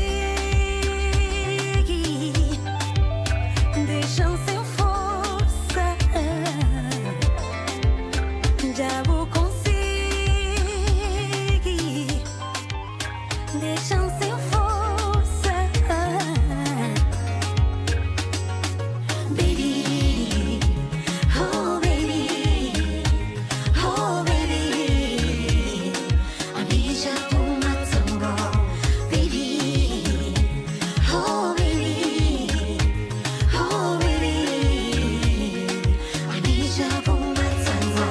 Speaker 4: deixam sem força, já vou conseguir, deixam sem força, baby, oh baby, oh baby, I need you for my tango, baby, oh baby, oh baby, I need you for my tango.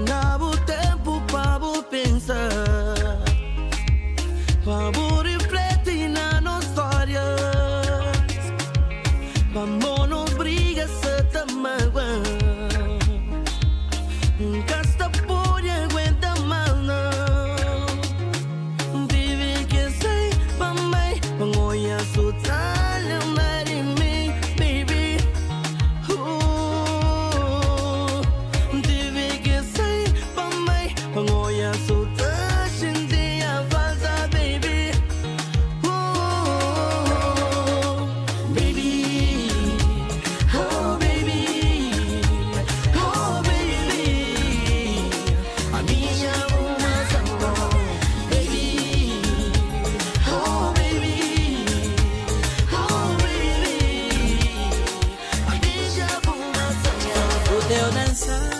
Speaker 6: Dá-bo tempo para vou pensar, para vou refletir na nossa história. Vamos não briga se tá magoando, casta por aguenta mal não. Vive que sei para mim, vamos olhar só talha mais em mim, baby. Vive que sei para mim, vamos olhar só talha sentir a falta, baby. Baby, oh baby, oh baby, I need you for my tango, baby, oh baby, oh baby, I need you for my tango.
Speaker 8: O teu dançar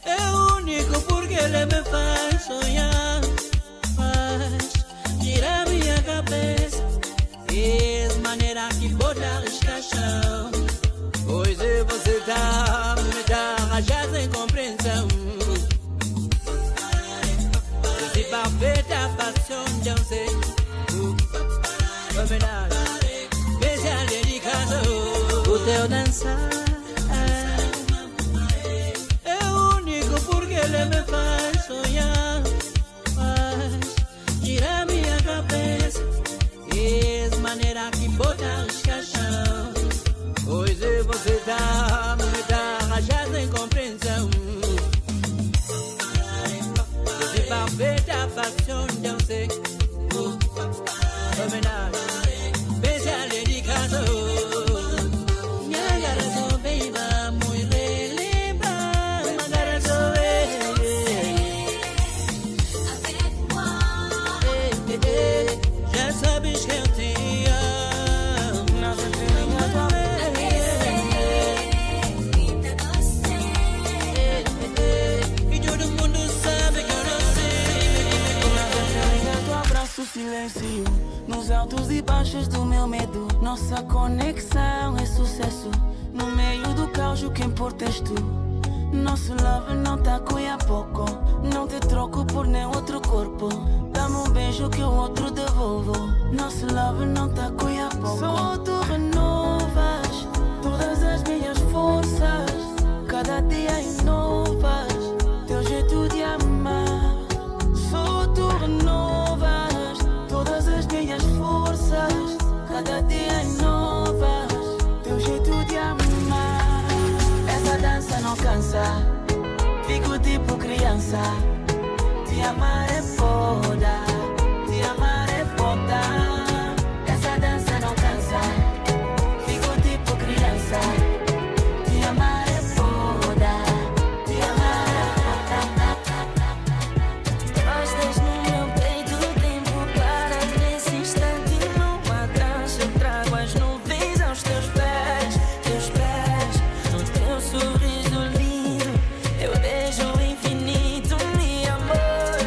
Speaker 8: é único porque ele me faz sonhar, faz girar minha cabeça, é maneira que bota escaixão. Hoje você tá me dá já sem compreensão. Se perfeita paixão, já sei. Verdade, especial dedicação. O teu dançar é único porque ele me faz sonhar, faz girar minha cabeça, é maneira que bota escaixão. Hoje você tá me dá já sem compreensão. Se perfeita paixão, já sei. Verdade, especial dedicação. Minha garota, baby, muito relembra. Minha garota, já sabes que eu te amo. E todo mundo sabe que eu não sei.
Speaker 6: Tu abraço, silêncio, nos altos e baixos do meu medo. Nossa conexão é sucesso. No meio do caos, o que importa és tu. Nosso love não tá com a pouco. Não te troco por nenhum outro corpo. Dá-me um beijo que o outro devolvo. Nosso love não tá com a pouco. Só tu renovas todas as minhas forças. Cada dia inovas teu jeito de amar. Só tu renovas todas as minhas forças. Cada dia inovas teu jeito de amar. Essa dança não cansa, fico tipo criança. Te amar é foda, te amar é foda. Essa dança não cansa, fico tipo criança. Te amar é foda, te amar é foda.
Speaker 4: Bastas no meu peito, o tempo para nesse instante. Numa dança eu trago as nuvens aos teus pés, teus pés. No teu sorriso lindo eu vejo o infinito, meu amor.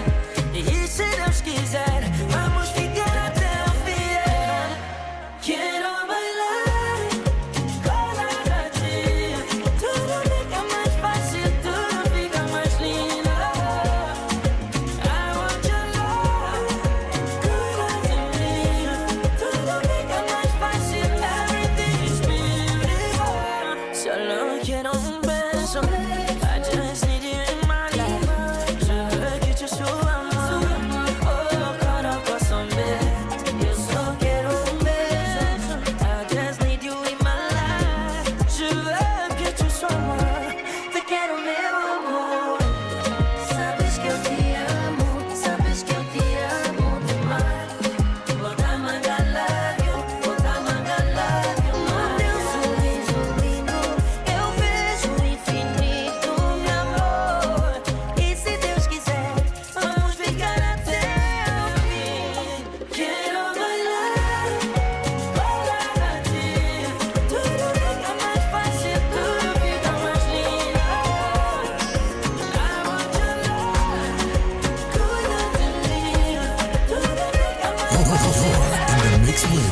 Speaker 5: in the mix with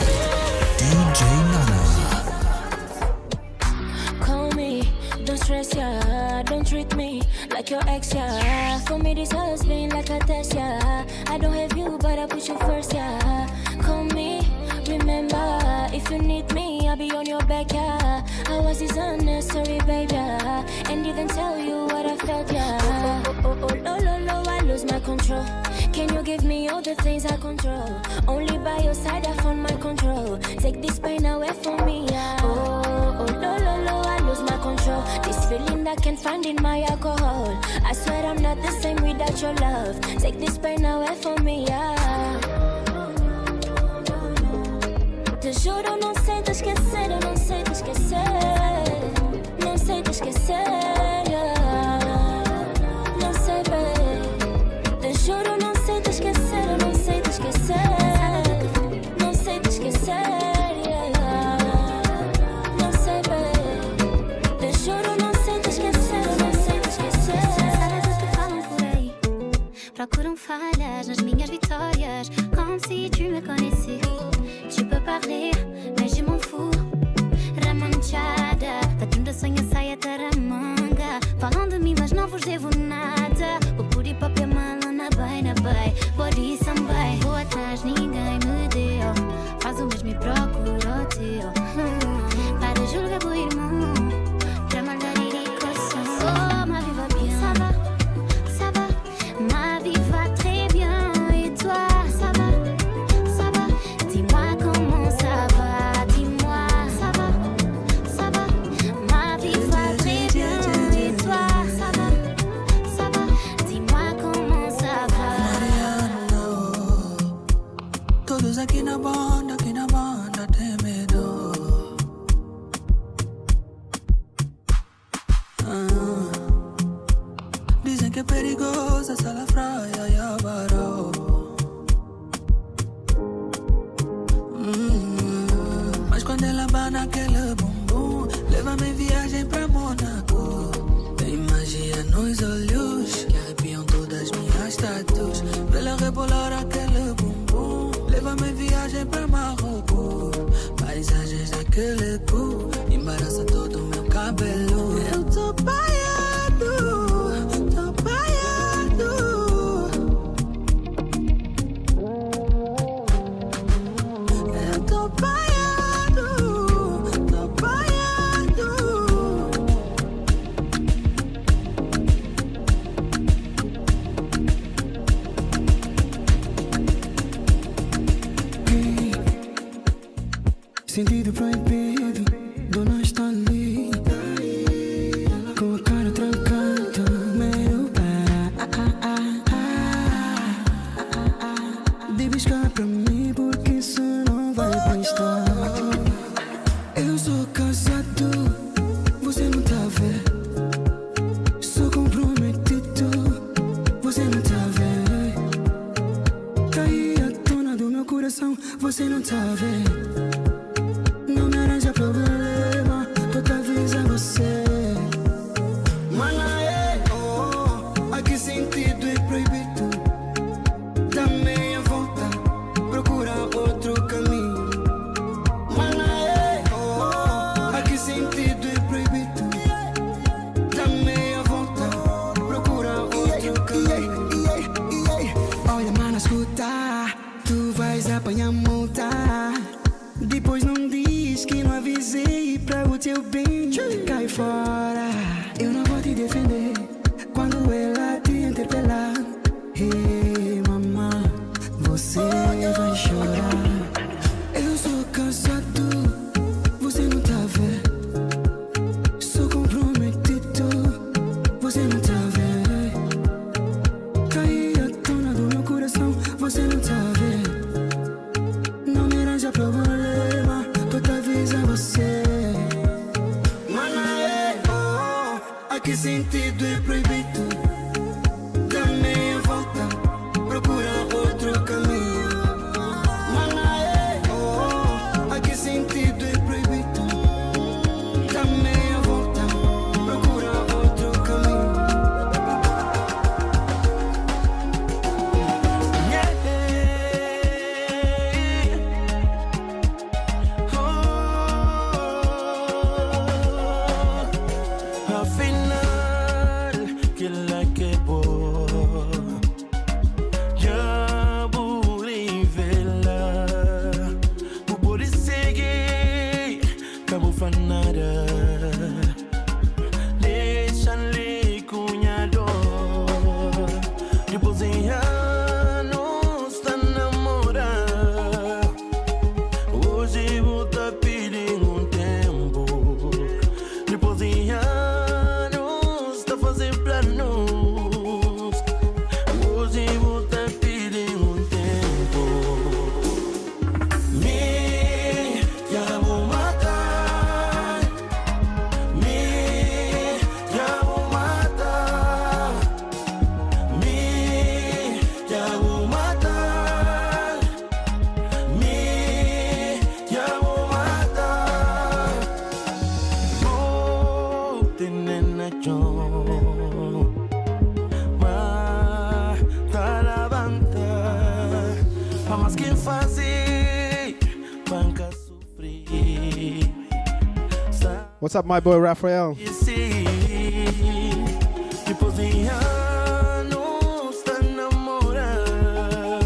Speaker 5: DJ Nana.
Speaker 4: Call me, don't stress, yeah. Don't treat me like your ex, yeah. For me, this has been like a test, yeah. I don't have you, but I put you first, yeah. Call me, remember, if you need me, I'll be on your back, yeah. I was unnecessary, baby, yeah. And didn't tell you what I felt, yeah. Oh, I lose my control. Can you give me all the things I control? Only by your side I found my control. Take this pain away from me, yeah. Oh, I lose my control. This feeling I can't find in my alcohol. I swear I'm not the same without your love. Take this pain away from me, yeah. Te juro, não sei te esquecer, eu não sei te esquecer. Não sei te esquecer, yeah. Não sei, babe. Te juro, não sei te esquecer, eu não sei te esquecer. Não sei te esquecer, yeah. Não sei, babe. Te juro, não sei te esquecer, eu não sei te esquecer.
Speaker 10: As que falam por aí procuram falhas nas minhas vitórias, comme si tu me connaissais. Tu peux parler, mais je m'en fous. Ramanchada, tá tunda sonha saia taramanga. Falam de mim, mas não vos devo nada. O puri papi mala na bai. Body sambai, vou atrás, ninguém me deu. Faz o mesmo e procura o teu. Para julgar o irmão, pra mandar ir coração. Oh, ma vie va bien, ça va. Ma vie va très bien, et toi, ça va. Dis-moi comment ça va, dis-moi, ça va. Ma vie va très bien, et toi, ça va. Dis-moi comment ça va.
Speaker 6: Todos aqui na banda tem medo. Dizem que é perigosa essa lafraia e a varão. Mas quando ela bana aquele bumbum, leva-me em viagem pra Mônaco. Tem magia nos olhos que arrepiam todas minhas tatuas. Pra ela rebolar aquele bumbum, leva-me em viagem pra Marrocos. Paisagens daquele cu, embaraça todo o meu cabelo. Eu tô paiado, tô paiado. Eu tô paiado, tô paiado.
Speaker 11: Sentido proibido, dona está ali, com a cara trancada, meio de buscar pra mim, porque isso não vai prestar. Eu sou casado, você não tá vendo. Sou comprometido, você não tá vendo. Caí a tona do meu coração, você não tá vendo. Não me arranja problema, tô te avisando você. Mana, a que sentido é proibido? Dá meia volta, procura outro caminho. Mana, a que sentido é proibido? Dá meia volta, procura outro caminho. Olha, mana, escuta, tu vais apanhar multa. Depois não diz que não avisei pra o teu bem. Cai fora, eu não vou te defender quando ela te interpelar. Hey, mamã, você vai chorar. Eu sou casado, você não tá vendo. Sou comprometido, você não tá vendo. Caí a tona do meu coração, você não tá vendo. Não me arranja problema, tô te avisando você. Mana,
Speaker 6: de anos está namorar. Hoje vou tá pedindo tempo. Depois de anos tá fazendo planos. Hoje vou tá pedindo tempo. Me já vou matar. Me já vou matar. Me já vou matar. Me já vou matar. Oh, tenena chon. Mata levanta. Pra mais que fazer, banca sofrer.
Speaker 2: What's up, my boy Raphael?
Speaker 6: Depois de anos tá namorar.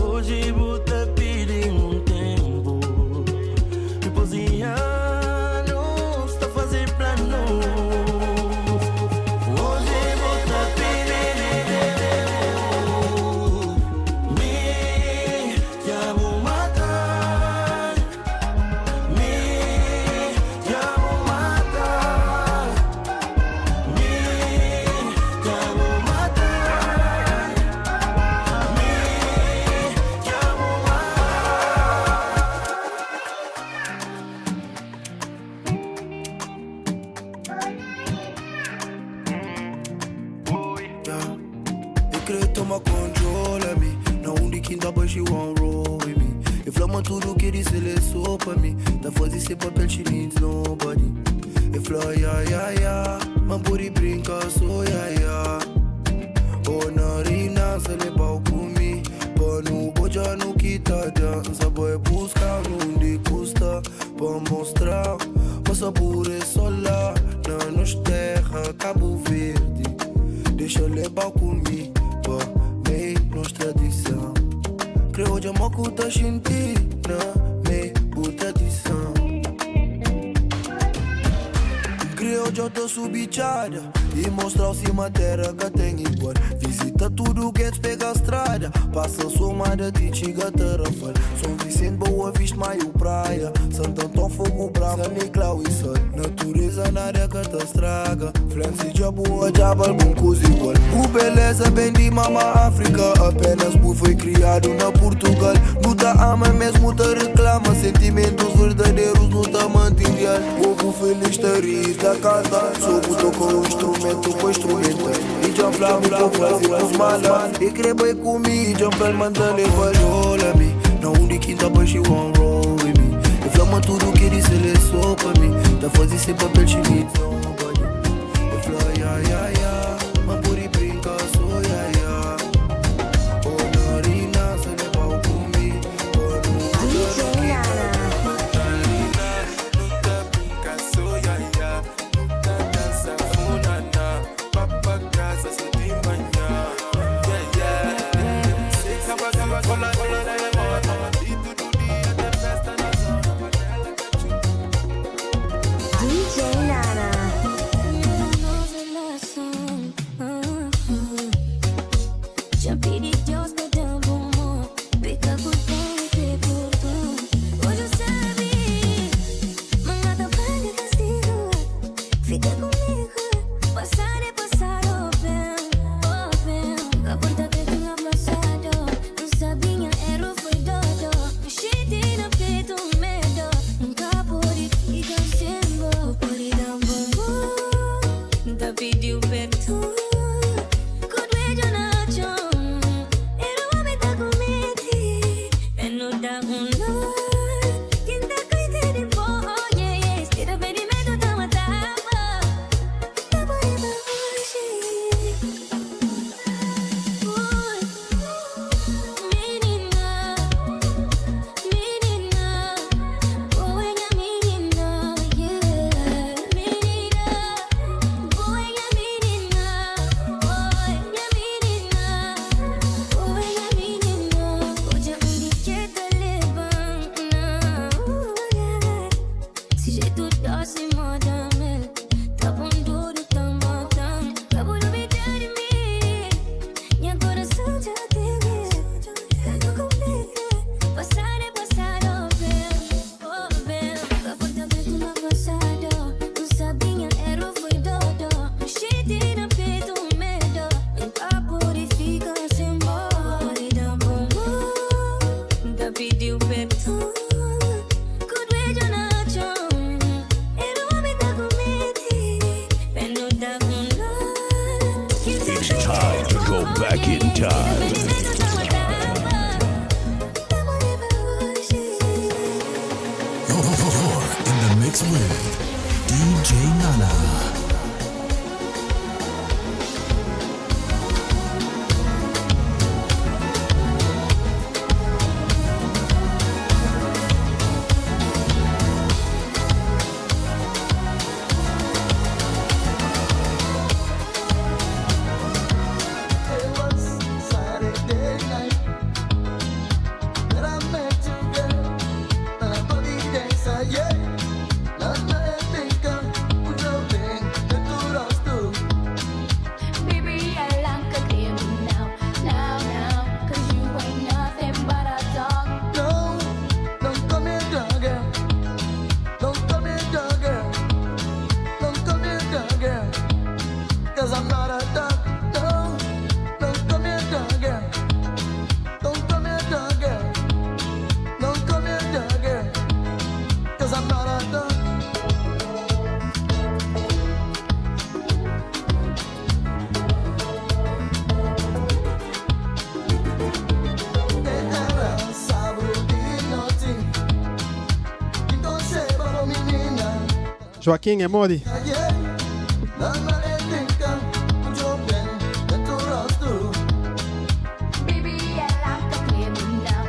Speaker 6: Hoje vou tá pedindo tempo. Depois de anos tá fazendo plano. Hoje vou tá pedindo tempo. Me já vou matar. Me já vou matar. Me já vou matar. Me já vou
Speaker 11: Eu creio que toma controle a mim. Na onde quinta boy she won't roll with me. Eu flama tudo que disse ele só pra mim. Tá fazendo esse papel she needs nobody. Eu falo ya ya ya. Mas por aí brinca só ya ya. Oh narina se le pau comigo. Pra no boja no quita dança. Boy buscar onde custa. Pra mostrar. Passa por esse lá. Na nos terra Cabo Verde. Deixa eu levar comigo, pô, meio nos tradição. Creio de uma cuta xintina, meio por tradição. Creio de outra subichada e mostrar o cima terra que tem igual. Visita tudo que pega a estrada. Passa somada de chiga terrafal. São Vicente, Boa Vista, Maio, Praia. Santo Antão, Fogo Bravo, Nicolau e Sol. Natureza na área que te estraga. Flance de boa, jabal, bom coisa igual. O beleza bem de mama África. Apenas bu foi criado na Portugal. Luta ama mesmo te reclama. Sentimentos verdadeiros luta material. Povo feliz te rir da canta. Sou puto com o instrumento com instrumental. E já flavo com frase pros malas. E creba comigo, já pra mandar levar a mim. Na onde quinta boy she won't roll with me. Eu flama tudo que disse ele só pra mim. Tá fazendo esse papel she needs nobody. Eu falo ya ya ya. Mas por aí brinca só ya ya. Oh narina se le pau comigo.
Speaker 10: DJ Nana. DJ Nana. Já pedi Deus que dê um bom amor. Fica por dentro e por tudo. Hoje eu sabia, mas nada vale castigo. Fica comigo, passar é passar, oh bem. A porta que tu abraçado, não sabia, era foi dodo. Mexete na peito, medo. Nunca pode ficar sem boa. Pode dar um bom. Nunca pediu perdão. Could we do not jump? Era
Speaker 5: You're in the mix with DJ Nana.
Speaker 6: It was Saturday night that I met you, girl. And I thought the days are yeah. Not my thinker, put your thing, the two us do.
Speaker 10: Baby, I like a game now, 'cause you ain't nothing but a dog.
Speaker 6: No, don't come here, dog, girl. Don't come here, dog, girl. Don't come here, dog, girl. 'Cause I'm not a dog. No, don't come here, dog, girl. Don't come here, dog, girl. Don't come here, dog, girl. 'Cause I'm not a dog. Era sábado de noite. Então chega pra menina.
Speaker 2: Joaquim e Modi.
Speaker 6: Yeah, not my thinker. Put your pen, the two us do.
Speaker 10: Baby, I like a game now.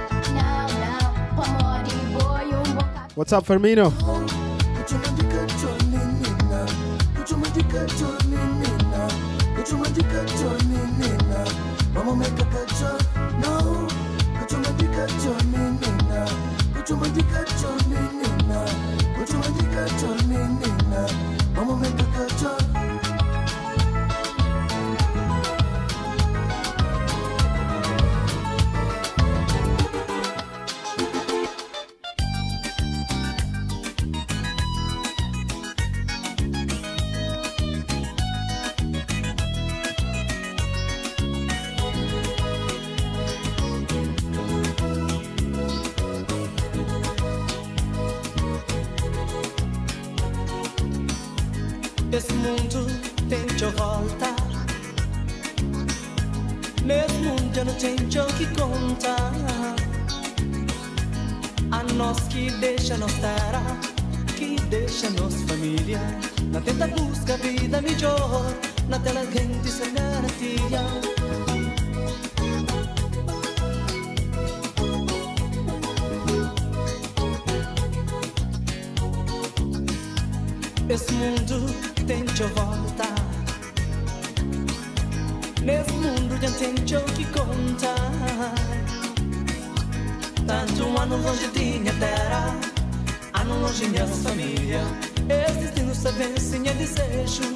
Speaker 10: Pamori, boy, boca.
Speaker 2: What's up, Fermino?
Speaker 6: Put your medical Johnny Nina. Put your medical Johnny Nina. Put your medical Johnny Nina. Mama make a catch. No. Put your medical Johnny Nina. Put your medical Johnny Nina. Put your medical Johnny Nina. Mama make a catch.
Speaker 1: Esse mundo tem de volta. Nesse mundo já não tem o que contar. A nós que deixa nos terra, que deixa nos família. Na tenta busca vida melhor, na tela gente se garantia. Esse mundo tem de volta. Nesse mundo já tem o que contar. Tanto ano longe de minha terra, ano longe minha família. Esse destino sabe sim é desejo.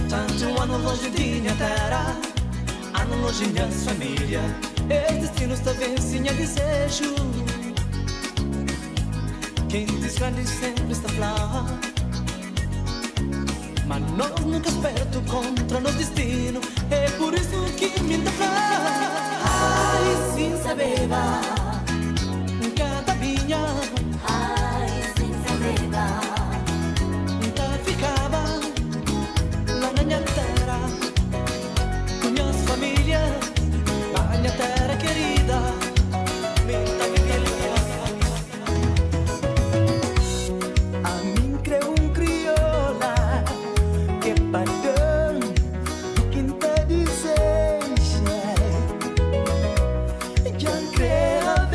Speaker 1: Tanto ano longe de minha terra, ano longe minha família. Esse destino está bem, sim é desejo. Quem diz grande sempre está lá, mas nós nunca esperto contra nosso destino. É por isso que me dá pra. Ai, sim, sabeba, cada vinha.
Speaker 10: Ai, sim, sabeba.
Speaker 1: Nunca ficava lá na minha terra, com minhas famílias, na minha terra querida.
Speaker 6: A mim creu crioula que padrão do quinta deseja. Já creu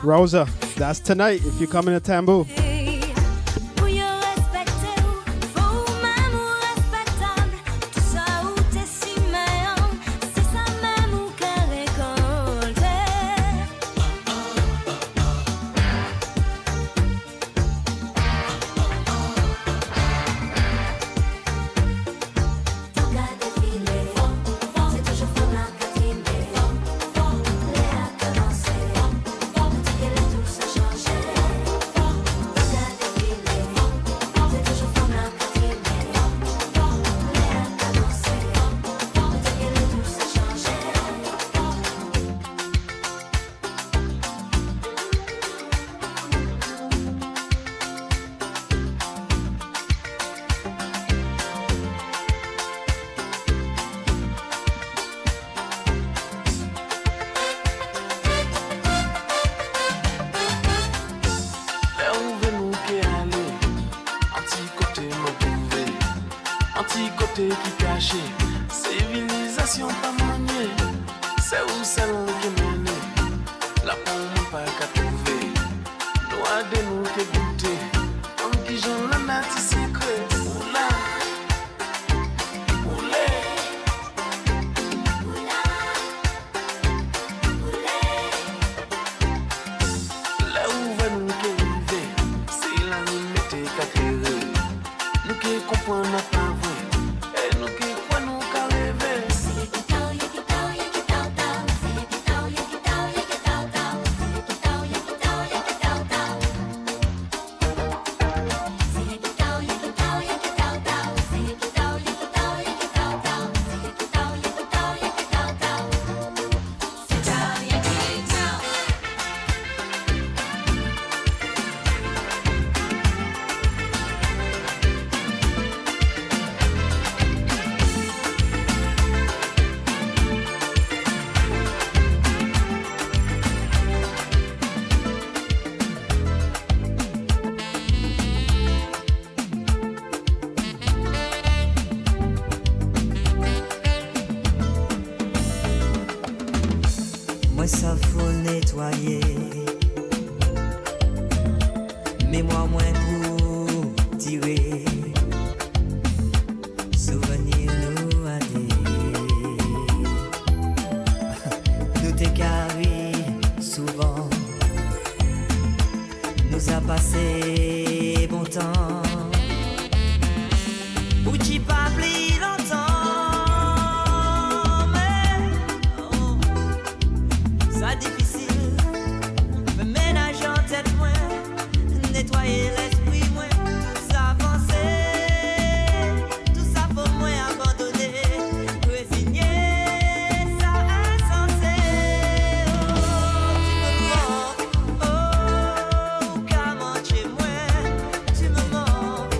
Speaker 2: Rosa, that's tonight if you're coming to Tambu.
Speaker 10: Pour y respecter ou faut même ou respectable. Tout ça ou t'es si meilleur, c'est ça même ou qu'à récolter. T'as défilé, c'est toujours fort la Catherine. Léa commencé, t'as qu'elle tout ça changé. T'as défilé, c'est toujours fort la Catherine. Léa commencé, t'as qu'elle tout ça changé.
Speaker 8: Là où veut nous qui aller, un petit côté me trouver, un petit côté qui caché, civilisation pas maniée, c'est où celle qui mène, la pomme pas qu'à trouver, doit de nous qui goûter, comme qui j'en la nati secret, oula, oulé. Là où va nous qui arriver, c'est la limite qu'à créer. Nous qui comprenons pas vrai, et nous qui croient nous qu'à rêver.
Speaker 6: Moi ça faut nettoyer. Mémoire moins pour tirer. Souvenir nous a nous t'écarrer souvent. Nous a passé bon temps. Ou t'y pas plus longtemps. Ça difficile, me ménager en tête moins, nettoyer l'esprit moins, tout ça avancer, tout ça pour moi abandonner, résigner, ça insensé. Oh, tu me manques, oh, comment chez moi, tu me manques.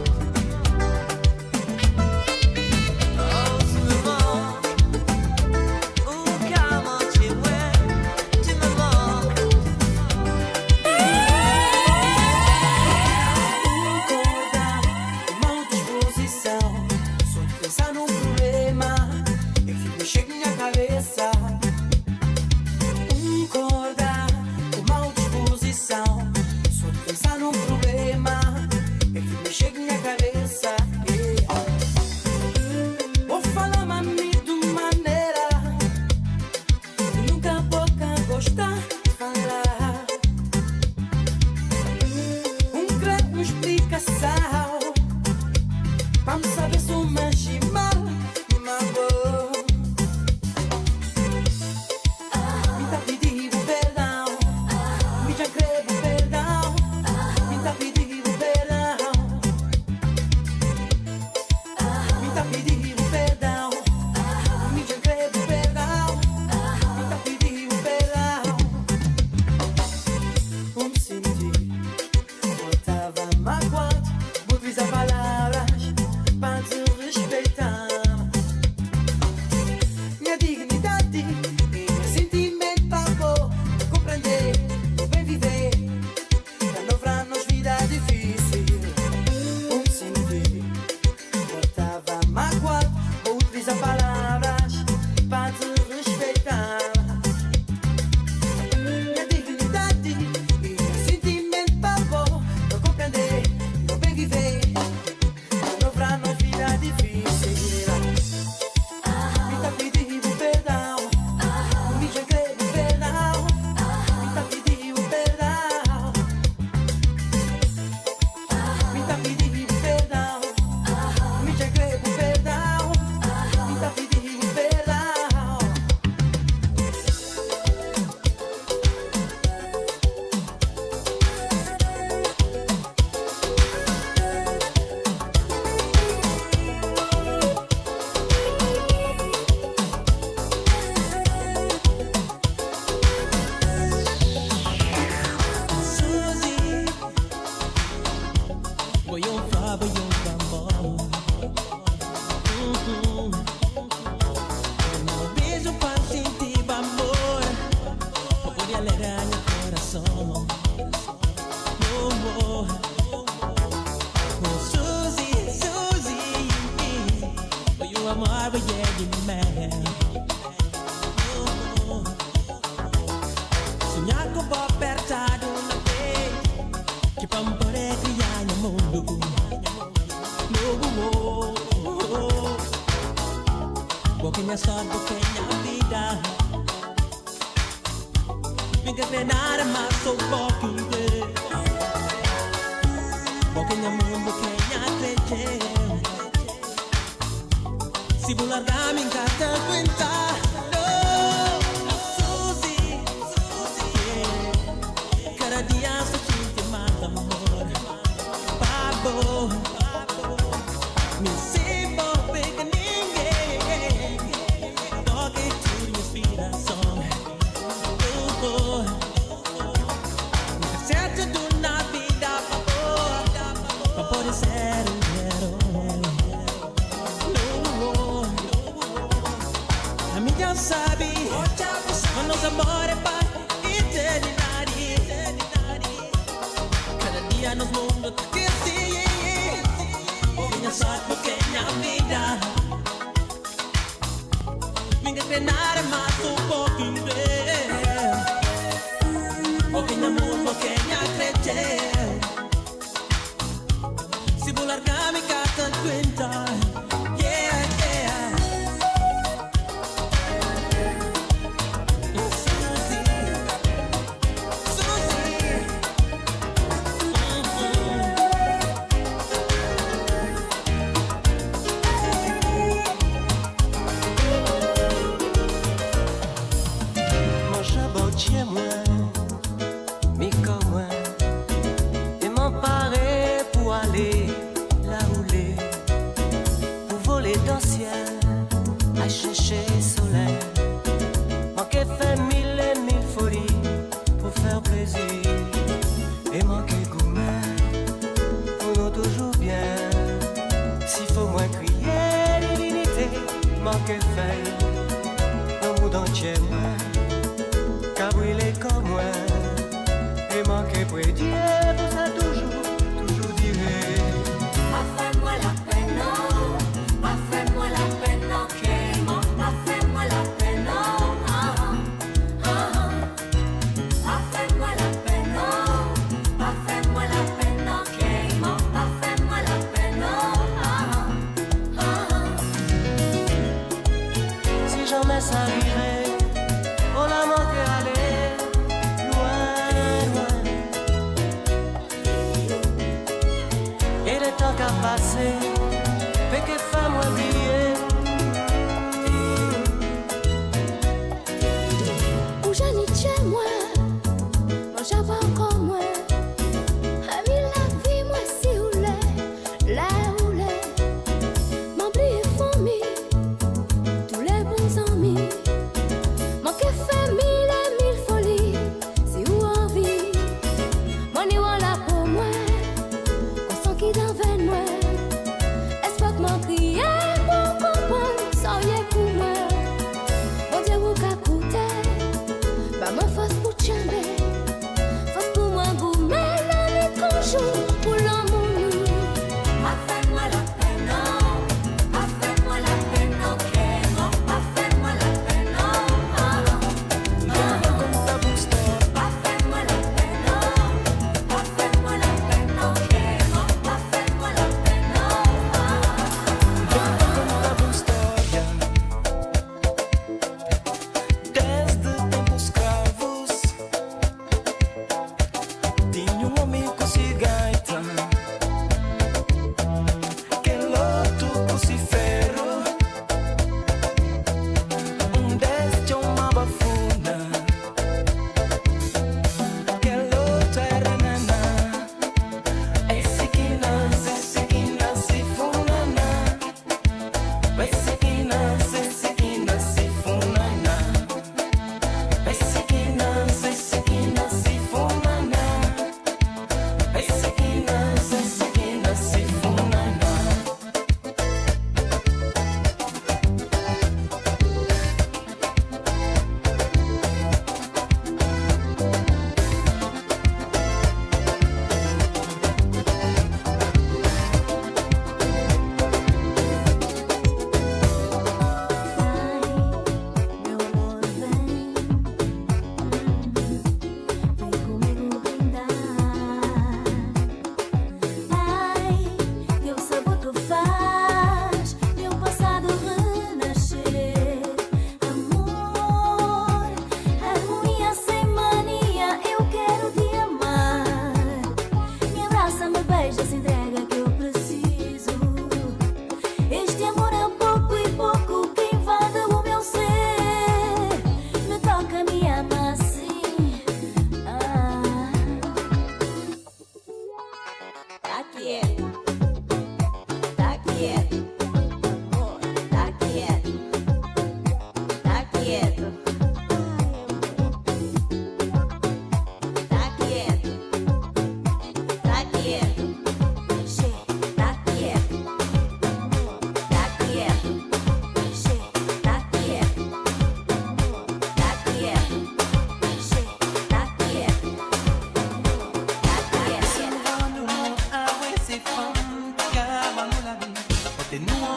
Speaker 8: amor voglio di me. Sognar con po' apertato una vez che fa un po' di criare nel mondo. Porque minha sorte, porque minha vida Fica treinada, mas sou pouco de Porque minha mão, porque minha treche Se vou largar, me encanta aguentar Suzy, yeah. Cada dia só sinto mais amor Babo Me sinto pequenininha Toque tudo minha inspiração Nunca certo do na vida Pra poder ser um herói A minha sabe O nosso amor é para eternidade Cada dia nos mundo que sim Minha sorte porque minha vida Vinga treinar mais um pouquinho Porque minha mão, porque minha acredita Se vou largar me cata aguentar Yeah, yeah Suzy
Speaker 1: Mon chabot chez moi, mais comme moi, et m'emparer pour aller là où les, pour voler dans le ciel, à chercher le soleil. Manquer fait mille et mille folies pour faire plaisir, et manquer gourmet pour nous toujours bien. S'il faut moins crier divinité, manquer fait le monde entier moi. Qu'a brûlé comme moi et manqué pour Dieu pour ça toujours, toujours dirait
Speaker 4: Pas fais-moi la peine, non. Pas fais-moi la peine, non. Pas fais-moi la peine, non. Pas fais-moi la peine, non. Pas fais-moi la peine, non. Pas fais-moi la peine, non.
Speaker 1: Si jamais ça arrivait, on a manqué aller loin, loin. Et le temps qu'a passé, fait que femme oubliée.
Speaker 10: Où j'en ai chez moi, moi j'avais encore moi. Ami la vie, moi si ou là où l'est. M'oublier famille, tous les bons amis.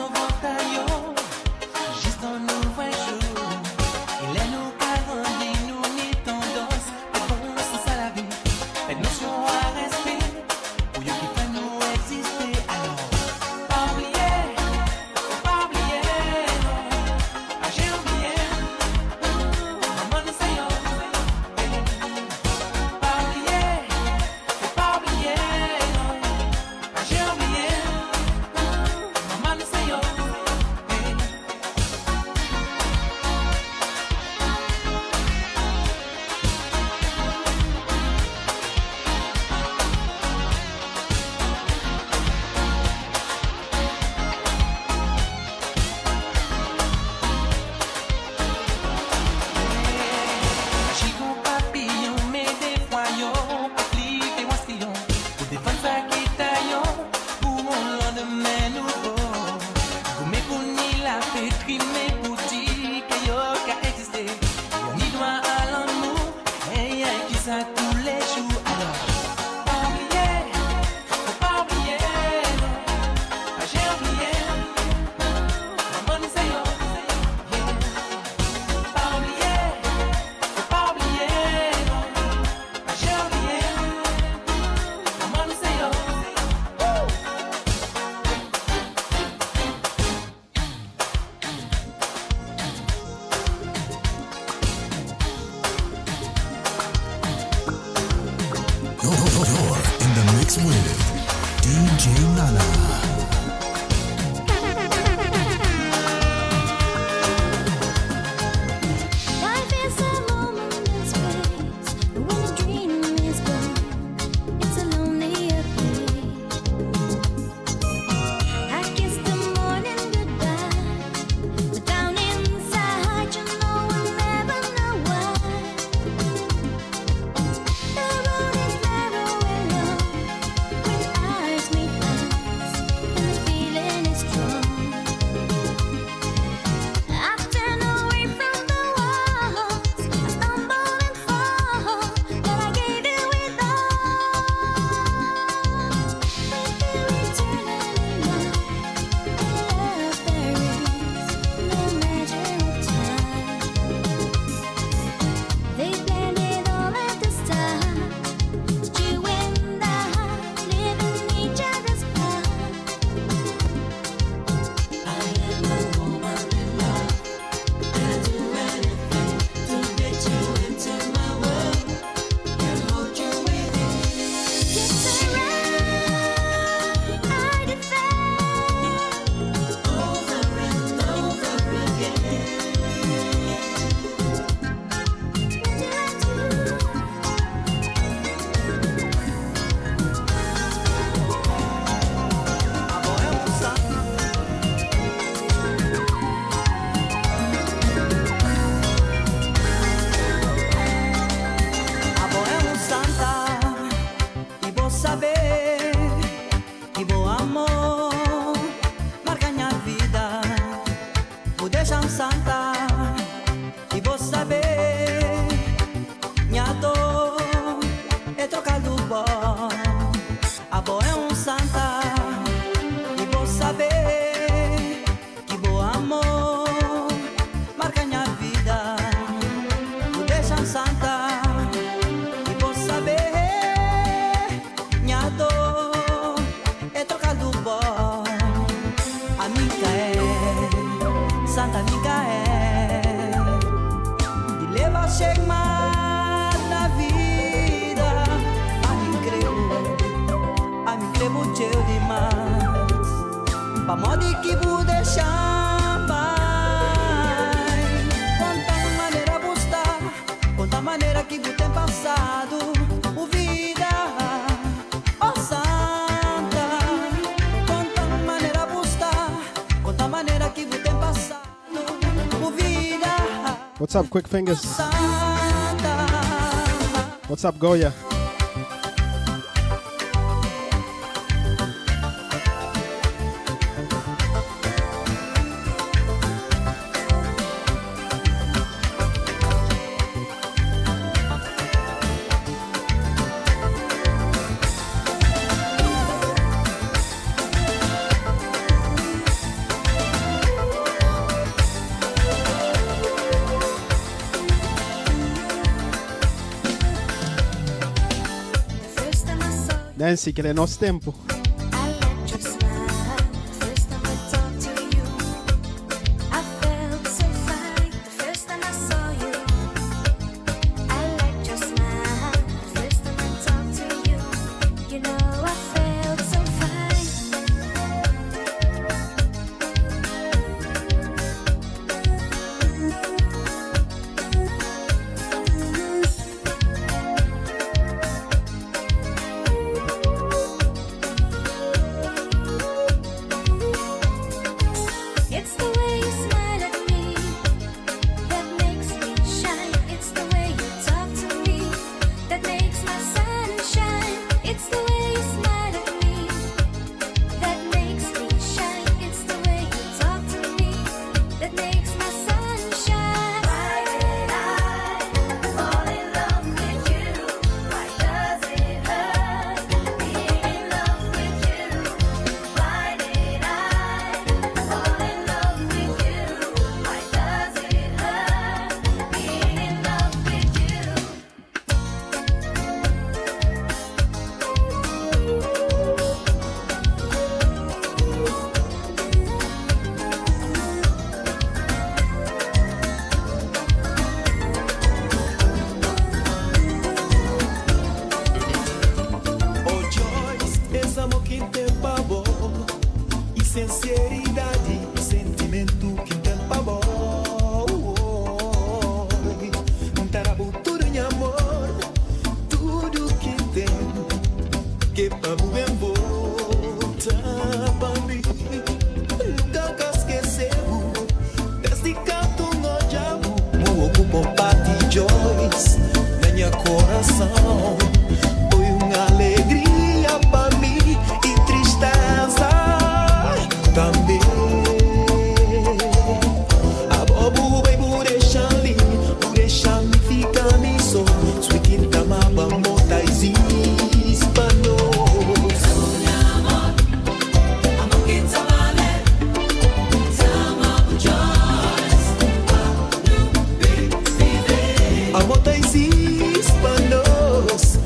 Speaker 8: não volta eu. Juste un nouveau jour. Il est nous garantit nous ni tendance. C'est bon, c'est ça la vie. Une notion à respect. Pour eux qui fait nous exister. Alors, pas oublier, ah, j'ai oublié. Maman nous sait yo. Pas oublier, ah, j'ai oublié. Maman nous sait yo. Chico papillon, mais des fois yo, pas plier ou stylo. Pour défendre sa quitte pour mon lendemain nouveau. Vous m'écoutez la pétrie, mais pour dire que yo qu'a existé. Yo ni droit à l'amour, et y'a qui ça tous les jours. Alors, pas oublier, ah, j'ai oublié. Maman nous sait yo. Pas oublier, ah, j'ai oublié. Maman nous sait yo.
Speaker 5: You're in the mix with DJ Nana.
Speaker 10: Life is a moment in space, and when the dream is gone, it's a lonelier place. I kiss the morning goodbye, but down inside you know we'll never know why. The road is narrow and long when eyes meet eyes, and the feeling is strong. I've turned away from the walls, I stumble and fall, but I gave you it all. With you eternally mine, love there is no measure of time. They planned it all at the start, but you and I live in each other's heart. I am a woman in love. I'd do anything to get you into my world and hold you within. It's alright, I defend over and over again.
Speaker 6: Amor é santa e vou saber que bom amor marca minha vida. Vou deixar santa e vou saber minha dor é trocado bom. Amor é santa e vou saber que bom amor marca minha vida. Vou deixar santa e vou saber minha dor é trocado bom. Amiga é santa, amiga é e leva a chegar na vida. A mim creio teu demais pa modo que vou deixar pai. Quanta maneira buscar, quanta maneira que vou ter passado o vida, oh santa. Quanta maneira buscar, quanta maneira que vou ter passado o vida.
Speaker 2: What's up, Quick Fingers?
Speaker 6: Santa.
Speaker 2: What's up, Goya? Nancy, que é nosso tempo.
Speaker 12: Sinceridade, sentimento que tem pra bom. Não terá tudo em amor, tudo que tem, que pra bem volta pra mim. Nunca esqueceu, desde canto no diabo, vou ocupar parte Joyce, na minha coração. Foi uma alegria pra mim e tristeza também. A bobo vai por deixar me ficar nisso. Sui que tamaba mota existe pra nós. Amor que tamale, tamaba Joyce. A mota existe pra nós.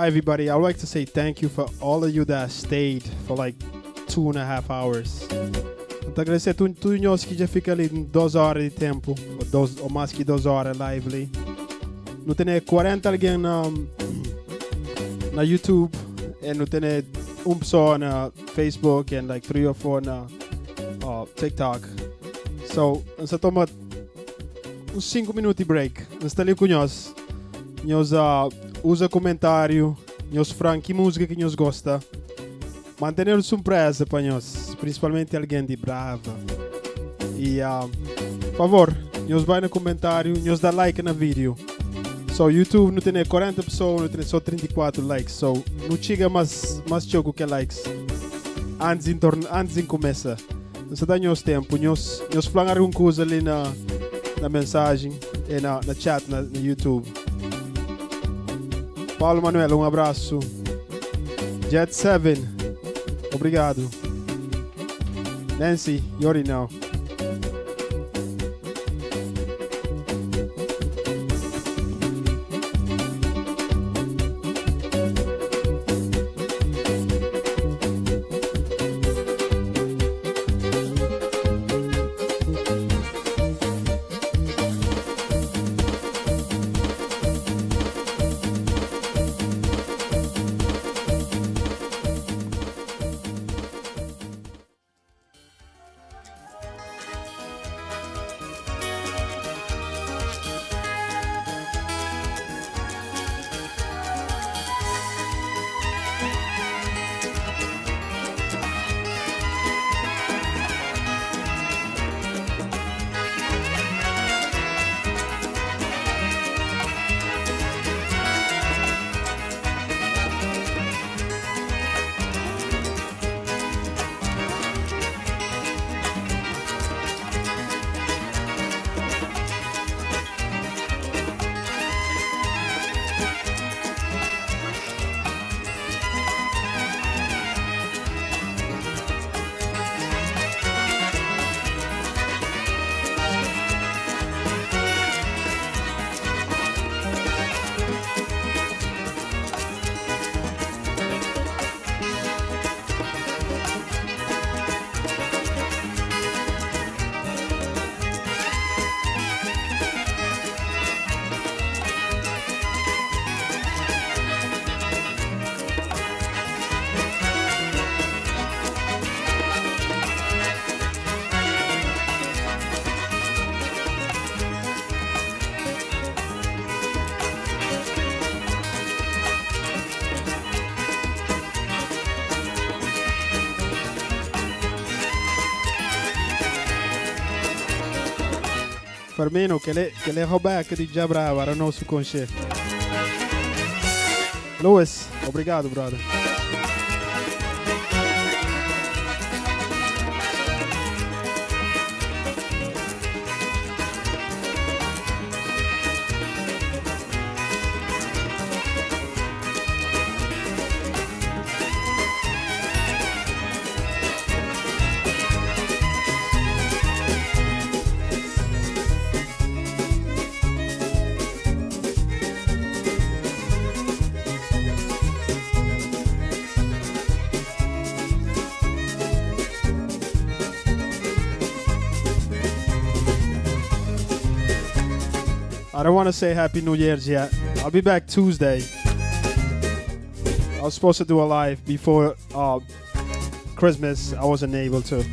Speaker 2: Hi everybody, I would like to say thank you for all of you that stayed for like 2.5 hours. Então agradecer a todos nós que já fica ali 2 horas de tempo, ou mais que 2 horas live ali. Não tem 40 alguém na YouTube, e não tem uma pessoa na Facebook, e like 3 or 4 na TikTok. So, nós toma uns 5 minutos de break. Nós estamos ali com nós. Nós usa comentário, nós falam que música que nós gosta. Manter surpresa para nós, principalmente alguém de Brava. E, por favor, nós vai no comentário, nós dá like no vídeo. So, YouTube não tem 40 pessoas, não tem só 34 likes. So, não chega mais jogo que likes. Antes de começar. Nós dá nosso tempo, nós falamos alguma coisa ali na mensagem e na chat na YouTube. Paulo Manuel, um abraço. Jet 7, obrigado. Nancy, you already know. Firmino, que ele Roberto de Jabrava, era o nosso conche. Luis, obrigado, brother. I don't want to say Happy New Year's yet. I'll be back Tuesday. I was supposed to do a live before Christmas. I wasn't able to.